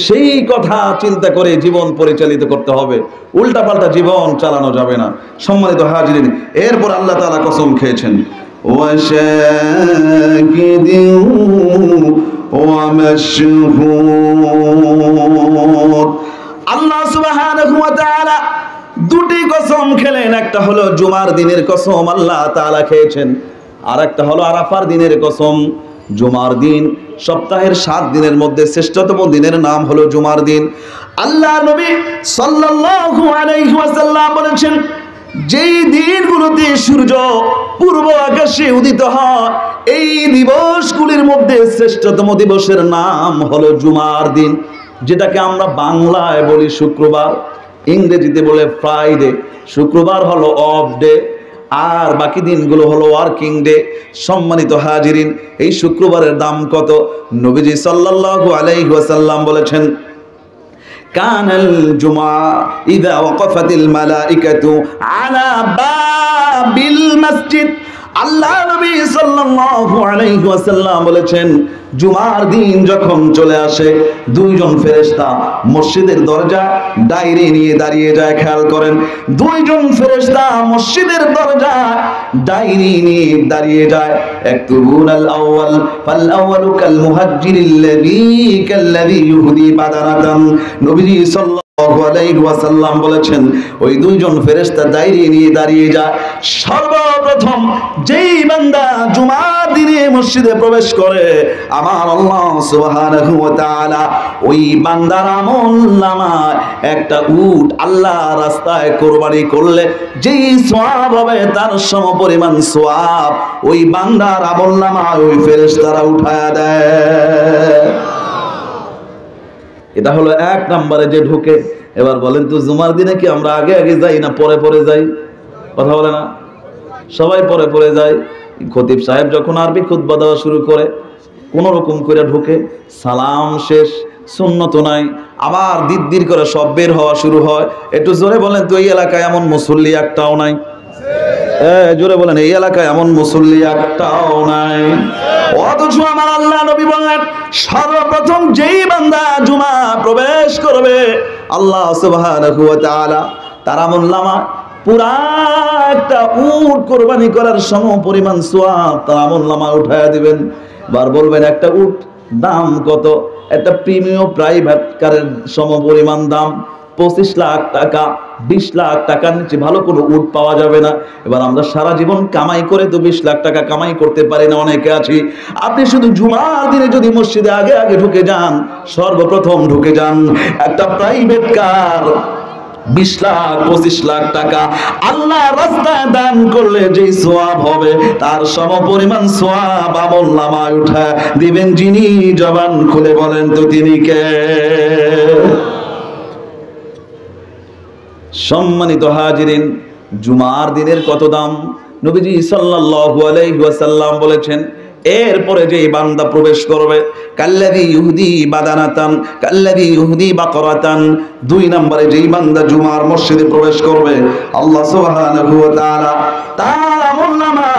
সেই কথা চিন্তা করে জীবন পরিচালিত করতে হবে, উল্টা পাল্টা জীবন চালানো যাবে না। সম্মানিত হাজিরিন, এরপর আল্লাহ তাআলা কসম খেয়েছেন, আল্লাহ সুবহানাহু ওয়া তাআলা 2টি কসম খেলেন। একটা হলো জুমার দিনের কসম আল্লাহ তাআলা খেয়েছেন, আর একটা হলো আরাফার দিনের কসম। জুমার দিন সপ্তাহের 7 দিনের মধ্যে শ্রেষ্ঠতম দিনের নাম হলো জুমার দিন। আল্লাহ নবী সাল্লাল্লাহু আলাইহি ওয়াসাল্লাম বলেছেন, যেই দিনগুলোতে সূর্য পূর্ব আকাশে উদিত হয় এই দিবসগুলির মধ্যে শ্রেষ্ঠতম দিবসের নাম হলো জুমার দিন, যেটাকে আমরা বাংলায় বলি শুক্রবার, ইংরেজিতে বলে ফ্রাইডে। শুক্রবার হলো অফ ডে আর বাকি দিনগুলো হলো ওয়ার্কিং ডে। সম্মানিত হাজিরিন, এই শুক্রবারের দাম কত? নবীজি সাল্লাল্লাহু আলাইহি ওয়াসাল্লাম বলেছেন, কানাল জুমআ ইযা ওয়াকাফাতিল মালাইকাতু আলা বাবিল মসজিদ। আল্লাহ নবী সাল্লাল্লাহু আলাইহি ওয়াসাল্লাম বলেছেন, জুমার দিন যখন চলে আসে দুইজন ফেরেশতা মসজিদের দরজায় ডায়েরি নিয়ে দাঁড়িয়ে যায়। খেয়াল করেন, দুইজন ফেরেশতা মসজিদের দরজায় ডায়েরি নিয়ে দাঁড়িয়ে যায়। একতুবুনাল আউয়াল ফাল আউয়ালু কাল মুহাজ্জিরিল্লাযী ইহুদি বাদানাতান। নবীজি সাল্লাল্লাহু আলাইহি ওয়াসাল্লাম বলেছেন, ওই দুইজন ফেরেশতা ডায়েরি নিয়ে দাঁড়িয়ে যায়। সর্বপ্রথম যেই বান্দা জুমার দিনে মসজিদে প্রবেশ করে আমার আল্লাহ সুবহানাহু ওয়া তাআলা ওই বান্দার আমলনামায় একটা উট আল্লাহ রাস্তায় কুরবানি করলে যেই সওয়াব হবে তার সমপরিমাণ সওয়াব ওই বান্দার আমলনামায় ওই ফেরেশতারা উঠায়া দেয়। এটা হলো 1 নম্বরে যে ঢুকে। এবার বলেন তো, জুমার দিনে কি আমরা আগে আগে যাই না পরে পরে যাই? কথা বলে না, সবাই পরে পরে যায়। খতিব সাহেব যখন আরবি খুতবা দেওয়া শুরু করে কোন রকম করে ঢুকে, সালাম শেষ, সুন্নত নাই, আবার দির করে সব বের হওয়া শুরু হয়। একটু জোরে বলেন তো, এই এলাকায় এমন মুসল্লি একটাও নাই? জোরে বলেন, এই এলাকায় এমন মুসল্লি একটাও নাই। অথচ আমার আল্লাহ নবী বলেন, সর্বপ্রথম যেই বান্দা জুমা প্রবেশ করবে আল্লাহ সুবহানাহু ওয়া তাআলা তার আমলনামা পুরা একটা উট কুরবানি করার সমপরিমাণ সওয়াব তার আমলনামায় উঠায়া দিবেন। বার বলবেন, একটা উট দাম কত? একটা প্রিমিয়াম প্রাইভেট কারের সমপরিমাণ দাম 25 লাখ টাকা। 20 লাখ টাকার নিচে ভালো কোনো উট পাওয়া যাবে না। এবার আমরা সারা জীবন কামাই করে তো 20 লাখ টাকা কামাই করতে পারি না, অনেকে আছি। আপনি শুধু জুমার দিনে যদি মসজিদে আগে আগে ঢুকে যান, সর্বপ্রথম ঢুকে যান একটা প্রাইভেট কার, 20 লাখ 25 লাখ টাকা আল্লাহ রাস্তায় দান করলে যে সওয়াব হবে তার সমপরিমাণ সওয়াব আমলনামায় উঠা দিবেন। যিনি জবান খুলে বলেন তো তিনি কে? সম্মানিত হাজিরিন, জুমার দিনের কত দাম? নবীজি সাল্লাল্লাহু আলাইহি ওয়াসাল্লাম বলেছেন, এরপরে যে বান্দা প্রবেশ করবে কাল্লাযী ইহুদি বাদানাতান কাল্লাযী ইহুদি বাকরাতান, 2 নম্বরে যেই বান্দা জুমার মসজিদে প্রবেশ করবে আল্লাহ সুবহানাহু ওয়া তাআলা তার আমলনামা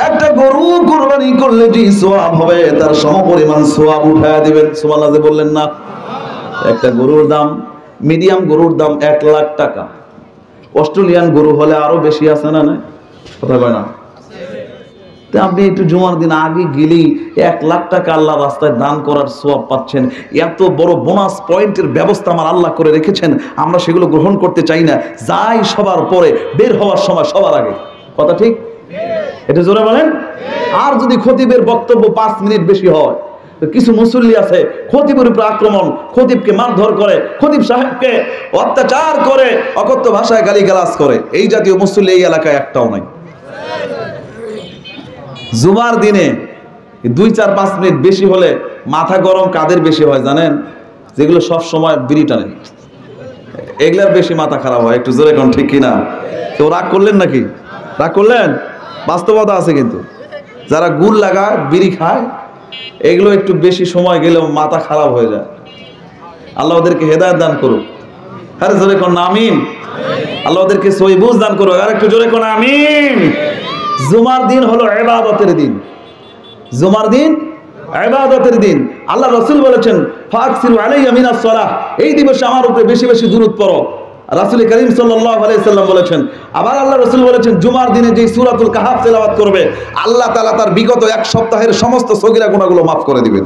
একটা গরু কুরবানি করলে যে সওয়াব হবে তার সমপরিমাণ সওয়াব উঠায়া দিবেন। সুবহানাল্লাহ বললেন না? একটা গরুর দাম, মিডিয়াম গরুর দাম 1 লাখ টাকা। অস্ট্রেলিয়ান গরু হলে আরো বেশি আছে না? কথা কয় না? আপনি একটু জুমার দিন আগে গেলেই 1 লাখ টাকা আল্লাহ রাস্তায় দান করার সওয়াব পাচ্ছেন। এত বড় বোনাস পয়েন্টের ব্যবস্থা আমার আল্লাহ করে রেখেছেন, আমরা সেগুলো গ্রহণ করতে চাই না। যাই সবার পরে, বের হওয়ার সময় সবার আগে। কথা ঠিক? এটা জোরে বলেন। আর যদি খতিবের বক্তব্য 5 মিনিট বেশি হয়, কিছু মুসল্লি আছে খতিবের উপর আক্রমণ, খতিবকে মারধর করে, খতিব সাহেবকে অত্যাচার করে, অকথ্য ভাষায় গালিগালাজ করে। এই জাতীয় মুসল্লি এই এলাকায় একটাও নাই। জুমার দিনে 2-4-5 মিনিট বেশি হলে মাথা গরম কাদের বেশি হয় জানেন? যেগুলো সব সময় বিড়ি টানে, এগুলার বেশি মাথা খারাপ হয়। একটু জোরে কোন, ঠিক কিনা? কেউ রাগ করলেন নাকি? রাগ করলেন? বাস্তবতা আছে কিন্তু। যারা গুল লাগায়, বিড়ি খায়, এগুলো একটু বেশি সময় গেলেও মাথা খারাপ হয়ে যায়। আল্লাহ ওদেরকে হেদায়েত দান করুক। আরে জোরে কোন আমিন। আল্লাহ ওদেরকে সহি বুঝ দান করুক। আর একটু জোরে কোন আমিন। জুমার দিন হলো ইবাদতের দিন। জুমার দিন ইবাদতের দিন। আল্লাহ রাসূল বলেছেন, ফাকসিরু আলাইয়া মিনাস সালাহ, এই দিবসে আমার উপরে বেশি বেশি দুরূদ পড়ো। রাসূল করিম সাল্লাল্লাহু আলাইহি সাল্লাম বলেছেন। আবার আল্লাহ রাসূল বলেছেন, জুমার দিনে যে সূরাতুল কাহাফ তেলাওয়াত করবে আল্লাহ তাআলা তার বিগত 1 সপ্তাহের সমস্ত সগীরা গুনাহগুলো মাফ করে দিবেন।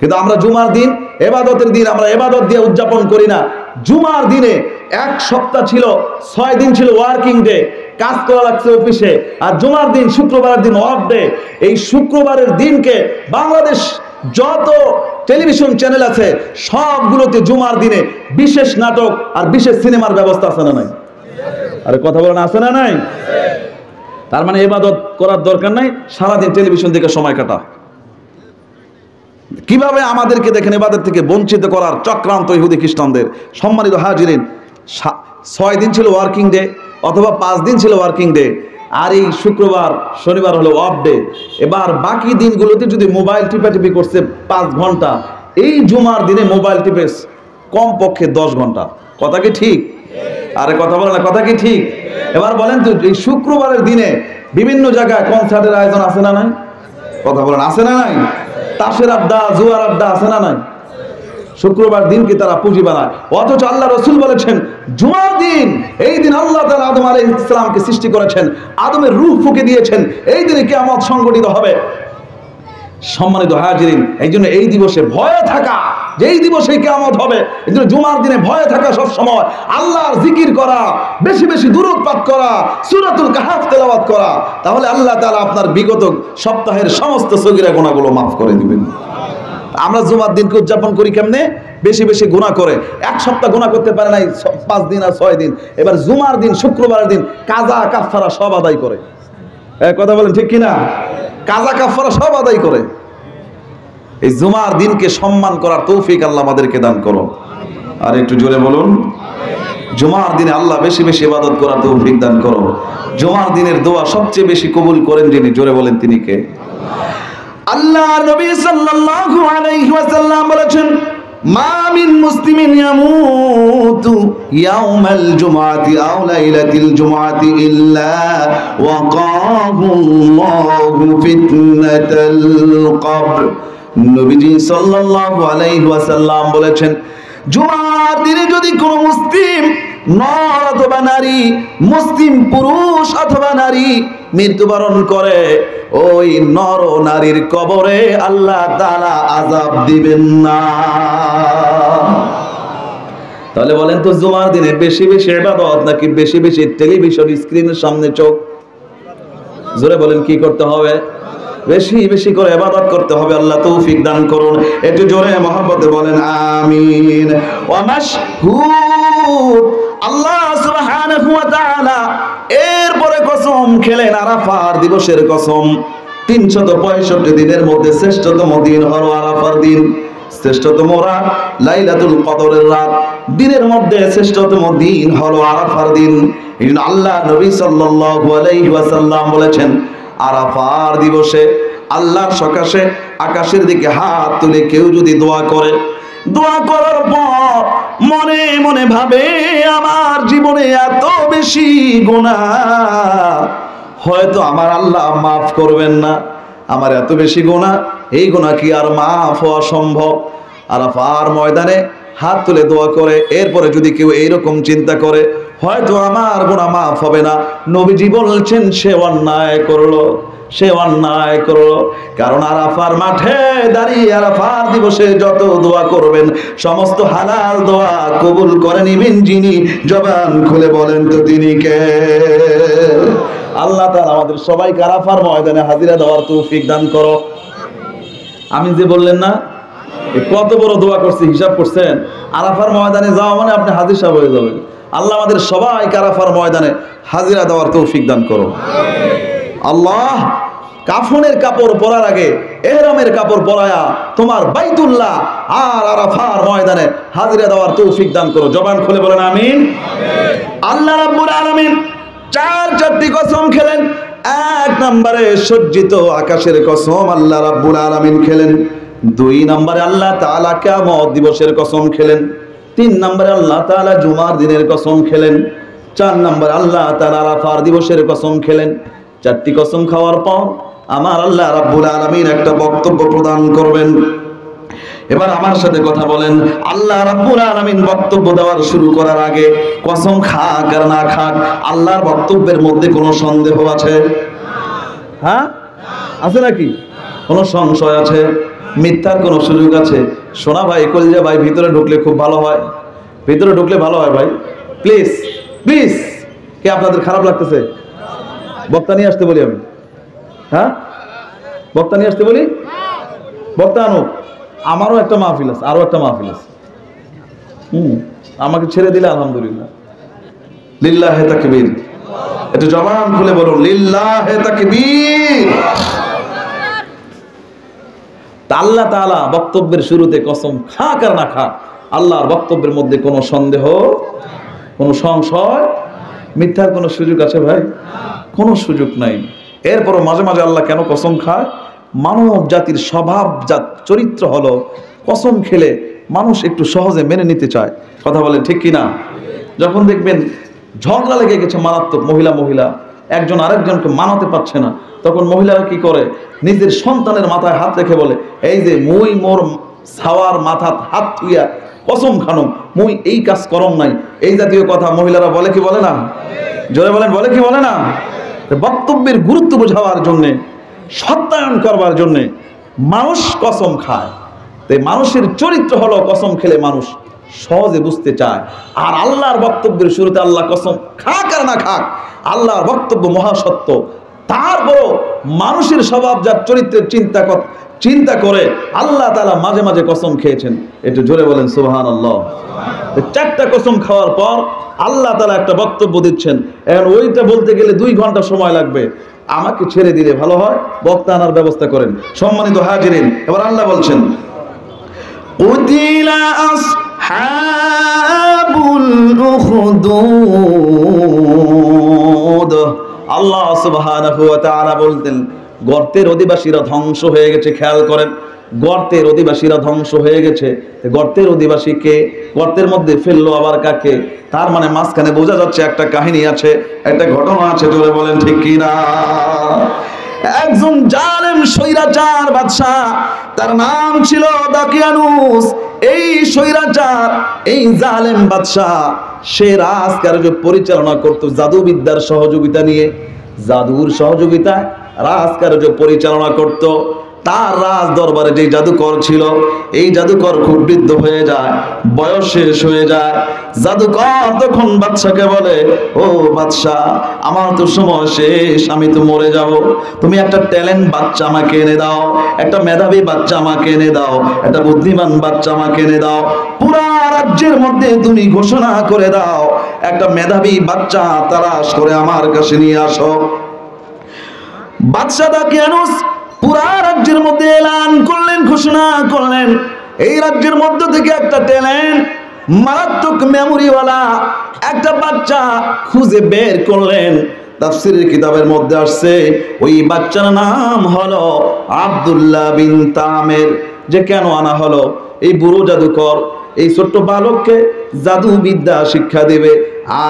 কিন্তু আমরা জুমার দিন ইবাদতের দিন আমরা ইবাদত দিয়ে উদযাপন করি না। জুমার দিনে এক সপ্তাহ ছিল, 6 দিন ছিল ওয়ার্কিং ডে, কাজ করা লাগছে অফিসে, আর জুমার দিন শুক্রবারের দিন অফ ডে। এই শুক্রবারের দিনকে বাংলাদেশ যত টেলিভিশন চ্যানেল আছে সবগুলোতে জুমার দিনে বিশেষ নাটক আর বিশেষ সিনেমার ব্যবস্থা আছে না নাই? আরে কথা বলেন, আছে না নাই? তার মানে ইবাদত করার দরকার নাই, সারাদিন টেলিভিশন থেকে সময় কাটা। কিভাবে আমাদেরকে দেখেন ইবাদত থেকে বঞ্চিত করার চক্রান্ত ইহুদি খ্রিস্টানদের। সম্মানিত হাজিরিন, 6 দিন ছিল ওয়ার্কিং ডে অথবা 5 দিন ছিল ওয়ার্কিং ডে, আর এই শুক্রবার শনিবার হলো অফ ডে। এবার বাকি দিনগুলোতে যদি মোবাইল টিপাটিপি করছে 5 ঘন্টা, এই জুমার দিনে মোবাইল টিপে কমপক্ষে 10 ঘন্টা। কথা কি ঠিক? আরে কথা বলে না, কথা কি ঠিক? এবার বলেন তো, এই শুক্রবারের দিনে বিভিন্ন জায়গায় কনসার্টের আয়োজন আছে না নাই? কথা বলেন, আছে না নাই? তাসের আড্ডা, জুয়ার আড্ডা আছে না নাই? শুক্রবার দিনকে তারা পুঁজি বানায়। অথচ আল্লাহ রসুল বলেছেন জুমার দিন, এই দিন আল্লাহ তাআলা আদম আলাইহিস সালামকে সৃষ্টি করেছেন, আদমের রূহ ফুঁকে দিয়েছেন, এই দিনে কিয়ামত সংঘটিত হবে। সম্মানিত হাজিরিন, এই জন্য এই দিবসে ভয়ে থাকা, যে এই দিবসে কিয়ামত হবে, এই জন্য জুমার দিনে ভয়ে থাকা, সব সময় আল্লাহর জিকির করা, বেশি বেশি দুরূদ পাঠ করা, সূরাতুল কাহফ তেলাওয়াত করা, তাহলে আল্লাহ তাআলা আপনার বিগত সপ্তাহের সমস্ত সগীরা গুনাহগুলো মাফ করে দিবেন। আমরা জুমার দিনকে উদযাপন করি কেমনে? বেশি বেশি গুনাহ করে। এক সপ্তাহ গুনাহ করতে পারে নাই, 5 দিন আর 6 দিন, এবার জুমার দিন শুক্রবারের দিন কাজা কাফারা সব আদায় করে। কথা বলেন ঠিক কিনা? কাজা কাফারা সব আদায় করে। এই জুমার দিনকে সম্মান করার তৌফিক আল্লাহ আমাদেরকে দান করো। আর একটু জোরে বলুন, জুমার দিনে আল্লাহ বেশি বেশি ইবাদত করার তৌফিক দান করো। জুমার দিনের দোয়া সবচেয়ে বেশি কবুল করেন যিনি, জোরে বলেন তিনি কে? আল্লাহ নবী সাল্লাল্লাহু আলাইহি ওয়াসাল্লাম বলেছেন, মা মিন মুসলিমিন ইয়ামুতু ইয়াউমাল জুমআতি আও লাইলাতিল জুমআতি ইল্লা ওয়াকাহুল্লাহু ফিতনাতাল কবর। নবীজি সাল্লাল্লাহু আলাইহি ওয়াসাল্লাম বলেছেন, জুমার দিনে যদি কোনো মুসলিম নর অথবা নারী, মুসলিম পুরুষ অথবা নারী মৃত্যুবরণ করে, ওই নর নারীর কবরে আল্লাহ তাআলা আযাব দিবেন না। তাহলে বলেন তো, জুমার দিনে বেশি বেশি ইবাদত নাকি বেশি বেশি টেলিভিশন স্ক্রিনের সামনে চোখ? জোরে বলেন, কি করতে হবে? বেশি বেশি করে ইবাদত করতে হবে। আল্লাহ তৌফিক দান করুন। একটু জোরে মহব্বতে বলেন আমিন। ওয়া মাশহুদ, আল্লাহ সুবহানাহু ওয়া তাআলা এরপরে কসম খেলেন আরাফার দিবসের কসম। 365 দিনের মধ্যে শ্রেষ্ঠতম দিন হলো আরাফার দিন, শ্রেষ্ঠতম রাত লাইলাতুল কদরের রাত, দিনের মধ্যে শ্রেষ্ঠতম দিন হলো আরাফার দিন। এই জন্য আল্লাহ নবী সাল্লাল্লাহু আলাইহি ওয়াসাল্লাম বলেছেন, আরাফার দিবসে আল্লাহর সকাশে আকাশের দিকে হাত তুলে কেউ যদি দোয়া করে, দোয়া করার পর মনে মনে ভাবে আমার জীবনে এত বেশি গুনাহ, হয়তো আমার আল্লাহ মাফ করবেন না, আমার এত বেশি গুনাহ, এই গুনাহ কি আর মাফ হওয়া সম্ভব? আরাফার ময়দানে হাত তুলে দোয়া করে, এরপরে যদি কেউ এইরকম চিন্তা করে হয়তো আমার গুনাহ মাফ হবে না, নবীজি বলছেন সে অন্যায় করলো, সে অন্যায় করলো। কারণ আরাফার মাঠে দাঁড়িয়ে আরাফার দিবসে যত দোয়া করবেন সমস্ত হালাল দোয়া কবুল করে নিবেন যিনি, জবান খুলে বলেন তো তিনি কে? আল্লাহ তাআলা আমাদের সবাইকে আরাফার ময়দানে হাজিরা দেওয়ার তৌফিক দান করো। আমি যে বললেন না, কত বড় দোয়া করছি, হিসাব করছেন? আরাফার ময়দানে যাওয়া মানে আপনি হাজির সাহেব হয়ে যাবেন। আল্লাহ আমাদের সবাইকে আরাফার ময়দানে হাজিরা দেওয়ার তৌফিক দান করো। আল্লাহ কাফনের কাপড় পরার আগে ইহরামের কাপড় পরায়া তোমার বাইতুল্লাহ আর আরাফার ময়দানে হাজিরা দেওয়ার তৌফিক দান করো। জবান খুলে বলেন আমিন। আল্লাহ রাব্বুল আলামিন চারটি কসম খেলেন। 1 নম্বরে সজ্জিত আকাশের কসম আল্লাহ রাব্বুল আলামিন খেলেন। 2 নম্বরে আল্লাহ তাআলা কিয়ামত দিবসের কসম খেলেন। 3 নম্বরে আল্লাহ তাআলা জুমার দিনের কসম খেলেন। 4 নম্বরে আল্লাহ তাআলা আরাফার দিবসের কসম খেলেন। 4টি কসম খাওয়ার পর আমার আল্লাহ রাব্বুল আলামিন একটা বক্তব্য প্রদান করবেন। এবার আমার সাথে কথা বলেন, আল্লাহ রাব্বুল আলামিন বক্তব্য দেওয়ার শুরু করার আগে কসম খাক আর না খাক আল্লাহর বক্তব্যের মধ্যে কোনো সন্দেহ আছে? হ্যাঁ, আছে নাকি? কোনো সংশয় আছে? মিথ্যার কোনো সুযোগ আছে? সোনা ভাই, কলিজা ভাই, ভিতরে ঢুকলে খুব ভালো হয়, ভিতরে ঢুকলে ভালো হয় ভাই। প্লিজ প্লিজ, কে আপনাদের খারাপ লাগতেছে? বক্তা নিয়ে আসতে বলি আমি, হ্যাঁ বক্তা নিয়ে আসতে বলি, বক্তা আনো। আমারও একটা মাহফিল আছে, আরো একটা মাহফিল আছে। আমাকে ছেড়ে দিলে আলহামদুলিল্লাহ। লিল্লাহে তাকবীর, একটু জবান খুলে বলুন লিল্লাহে তাকবীর। আল্লাহ তাআলা বক্তব্যের শুরুতে কসম খাক আর না খাক, আল্লাহর বক্তব্যের মধ্যে কোনো সন্দেহ, কোনো সংশয়, মিথ্যার কোনো সুযোগ আছে ভাই? কোনো সুযোগ নাই। এরপরও মাঝে মাঝে আল্লাহ কেন কসম খায়? মানব জাতির স্বভাব চরিত্র হলো কসম খেলে মানুষ একটু সহজে মেনে নিতে চায়। কথা বলেন ঠিক কিনা? যখন দেখবেন ঝগড়া লেগে গেছে মারাত্মক, মহিলা একজন আরেকজনকে মানাতে পারছে না, তখন মহিলারা কি করে? নিজের সন্তানের মাথায় হাত রেখে বলে, এই যে মুই মোর ছাওয়ার মাথাত হাত থুইয়া কসম খানো মুই এই কাজ করম নাই। এই জাতীয় কথা মহিলারা বলে কি বলে না? জোরে বলেন, বলে কি বলে না? বক্তব্যের গুরুত্ব বোঝাবার জন্যে, সত্যায়ন করবার জন্যে মানুষ কসম খায়। তাই মানুষের চরিত্র হলো কসম খেলে মানুষ সহজে বুঝতে চায়। আর আল্লাহর বক্তব্যের শুরুতে আল্লাহ কসম খাক আর না খাক, আল্লাহর বক্তব্য মহাসত্য। তারপরও মানুষের স্বভাব যার চরিত্রের চিন্তা করে আল্লাহ তাআলা মাঝে মাঝে কসম খেয়েছেন। একটু জোরে বলেন সুবহানাল্লাহ। চারটা কসম খাওয়ার পর আল্লাহ তাআলা একটা বক্তব্য দিচ্ছেন। এখন ওইটা বলতে গেলে 2 ঘন্টা সময় লাগবে, আমাকে ছেড়ে দিলে ভালো হয়, বক্তা আনার ব্যবস্থা করেন। সম্মানিত হাজিরিন, এবার আল্লাহ বলছেন কুতিলা আসহাবুল উখদুদ। আল্লাহ সুবহানাহু ওয়া তাআলা বলতেন গর্তের অধিবাসীরা ধ্বংস হয়ে গেছে। খেয়াল করেন, গর্তের অধিবাসীরা ধ্বংস হয়ে গেছে। গর্তের অধিবাসীকে গর্তের মধ্যে ফেললো আবার কাকে? তার মানে মাঝখানে বোঝা যাচ্ছে একটা কাহিনী আছে, একটা ঘটনা আছে। জোরে বলেন ঠিক কি না? একজন জালেম স্বৈরাচার বাদশা, তার নাম ছিল দাকিয়ানুস। এই স্বৈরাচার, এই জালেম বাদশা, সে রাজকার্য পরিচালনা করত জাদুবিদ্যার সহযোগিতা নিয়ে। জাদুর সহযোগিতায় রাজকার্য পরিচালনা করত। তার রাজ দরবারে যে জাদুকর ছিল, এই জাদুকর খুব বৃদ্ধ হয়ে যায়, বয়স শেষ হয়ে যায়। জাদুকর তখন বাদশাকে বলে, ও বাদশা, আমার তো সময় শেষ, আমি তো মরে যাব। তুমি একটা ট্যালেন্ট বাচ্চা আমাকে এনে দাও, একটা মেধাবী বাচ্চা আমাকে এনে দাও, একটা বুদ্ধিমান বাচ্চা আমাকে এনে দাও। পুরা রাজ্যের মধ্যে তুমি ঘোষণা করে দাও, একটা মেধাবী বাচ্চা তালাশ করে আমার কাছে নিয়ে আসো। বাদশা দাকিয়ানুস পুরা রাজ্যের মধ্যে এলান করলেন, ঘোষণা করলেন, এই রাজ্যের মধ্য থেকে একটা ট্যালেন্ট, মারাত্মক মেমোরিওয়ালা একটা বাচ্চা খুঁজে বের করলেন। তাফসীরের কিতাবের মধ্যে আসছে ওই বাচ্চার নাম হলো আব্দুল্লাহ বিন তামের। যে কেন আনা হলো? এই বুড়ো জাদুকর এই ছোট্ট বালককে জাদু বিদ্যা শিক্ষা দেবে,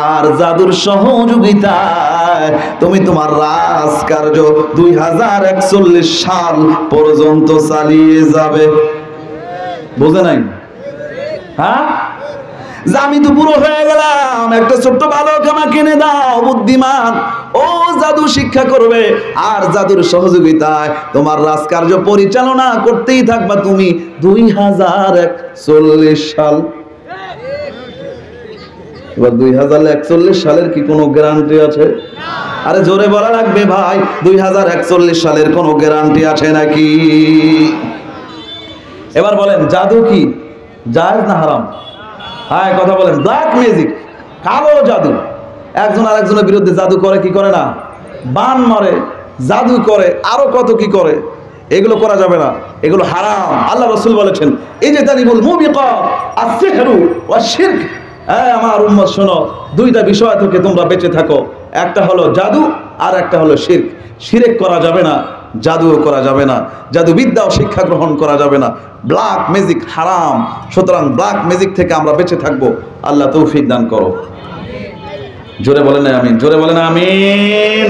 আর জাদুর সহযোগিতায় তুমি তোমার রাজকার্য 2041 সাল পর্যন্ত চালিয়ে যাবে। বুঝে নাই? হ্যাঁ, যে আমি তো বুড়ো হয়ে গেলাম, একটা ছোট্ট বালক আমাকে এনে দাও, বুদ্ধিমান, ও জাদু শিক্ষা করবে, আর জাদুর সহযোগিতায় তোমার রাজকার্য পরিচালনা করতেই থাকবা তুমি 2041 সাল। এবার 2041 সালের কি কোনো গ্যারান্টি আছে? আরে জোরে বলা লাগবে ভাই, 2041 সালের কোনো গ্যারান্টি আছে নাকি? এবার বলেন জাদু কি জায়েজ না হারাম? হ্যাঁ, কথা বলেন। ব্ল্যাক ম্যাজিক, কালো জাদু, একজন আরেকজনের বিরুদ্ধে জাদু করে কি করে না? বান মারে, জাদু করে, আরো কত কি করে। এগুলো করা যাবে না, এগুলো হারাম। আল্লাহ রাসূল বলেছেন, এই যে তানিবুল মুবিকাত আস-সিহরু ওয়াশ-শিরক। আমার উম্মত শোনো, 2টা বিষয় থেকে তোমরা বেঁচে থাকো। একটা হলো জাদু, আর একটা হলো শিরক। শিরক করা যাবে না, জাদুও করা যাবে না, জাদুবিদ্যাও শিক্ষা গ্রহণ করা যাবে না। ব্ল্যাক ম্যাজিক হারাম। সুতরাং ব্ল্যাক ম্যাজিক থেকে আমরা বেঁচে থাকবো। আল্লাহ তৌফিক দান করো। জোরে বলেন আমিন, জোরে বলেন আমিন।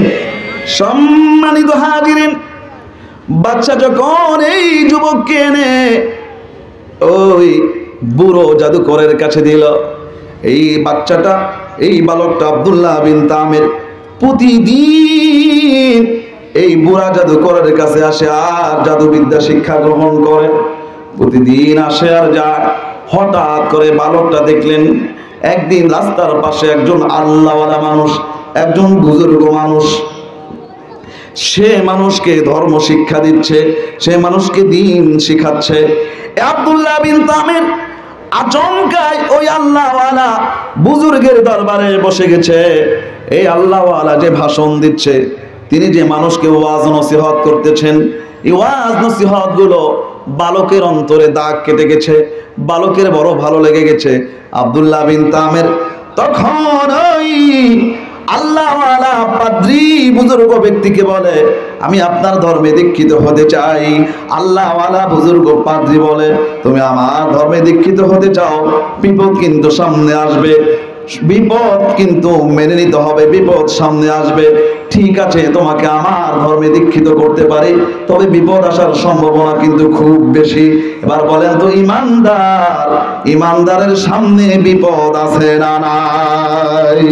সম্মানিত হাজিরিন, বাচ্চা যখন এই যুবককে এনে ওই বুড়ো জাদুকরের কাছে দিল, এই বাচ্চাটা, এই বালকটা আব্দুল্লাহ বিন তামের প্রতিদিন এই বুড়া জাদুকরের কাছে আসে আর জাদুবিদ্যা শিক্ষা গ্রহণ করে, প্রতিদিন আসে আর যায়। হঠাৎ করে বালকটা দেখলেন একদিন রাস্তার পাশে একজন আল্লাহওয়ালা মানুষ, একজন বুজুর্গ মানুষ, সে মানুষকে ধর্ম শিক্ষা দিচ্ছে, সে মানুষকে দিন শিখাচ্ছে। আব্দুল্লাহ বিন তামির আচমকাই ওই আল্লাহওয়ালা বুজুর্গের দরবারে বসে গেছে। এই আল্লাহওয়ালা যে ভাষণ দিচ্ছে, তিনি যে মানুষকে ওয়াজ নসিহত করতেছেন, এই ওয়াজ নসিহত গুলো বালকের অন্তরে দাগ কেটে গেছে, বালকের বড় ভালো লেগে গেছে। আব্দুল্লাহ বিন তামির তখন ওই আল্লাহওয়ালা পাদ্রী বুজুর্গ ব্যক্তিকে বলে, আমি আপনার ধর্মে দীক্ষিত হতে চাই। আল্লাহওয়ালা বুজুর্গ পাদ্রী বলে, তুমি আমার ধর্মে দীক্ষিত হতে চাও, বিপদ কিন্তু সামনে আসবে, বিপদ কিন্তু মেনে নিতে হবে, বিপদ সামনে আসবে। ঠিক আছে, তোমাকে আমার ধর্মে দীক্ষিত করতে পারি, তবে বিপদ আসার সম্ভাবনা কিন্তু খুব বেশি। এবার বলেন তো ইমানদার, ইমানদারের সামনে বিপদ আছে না নাই?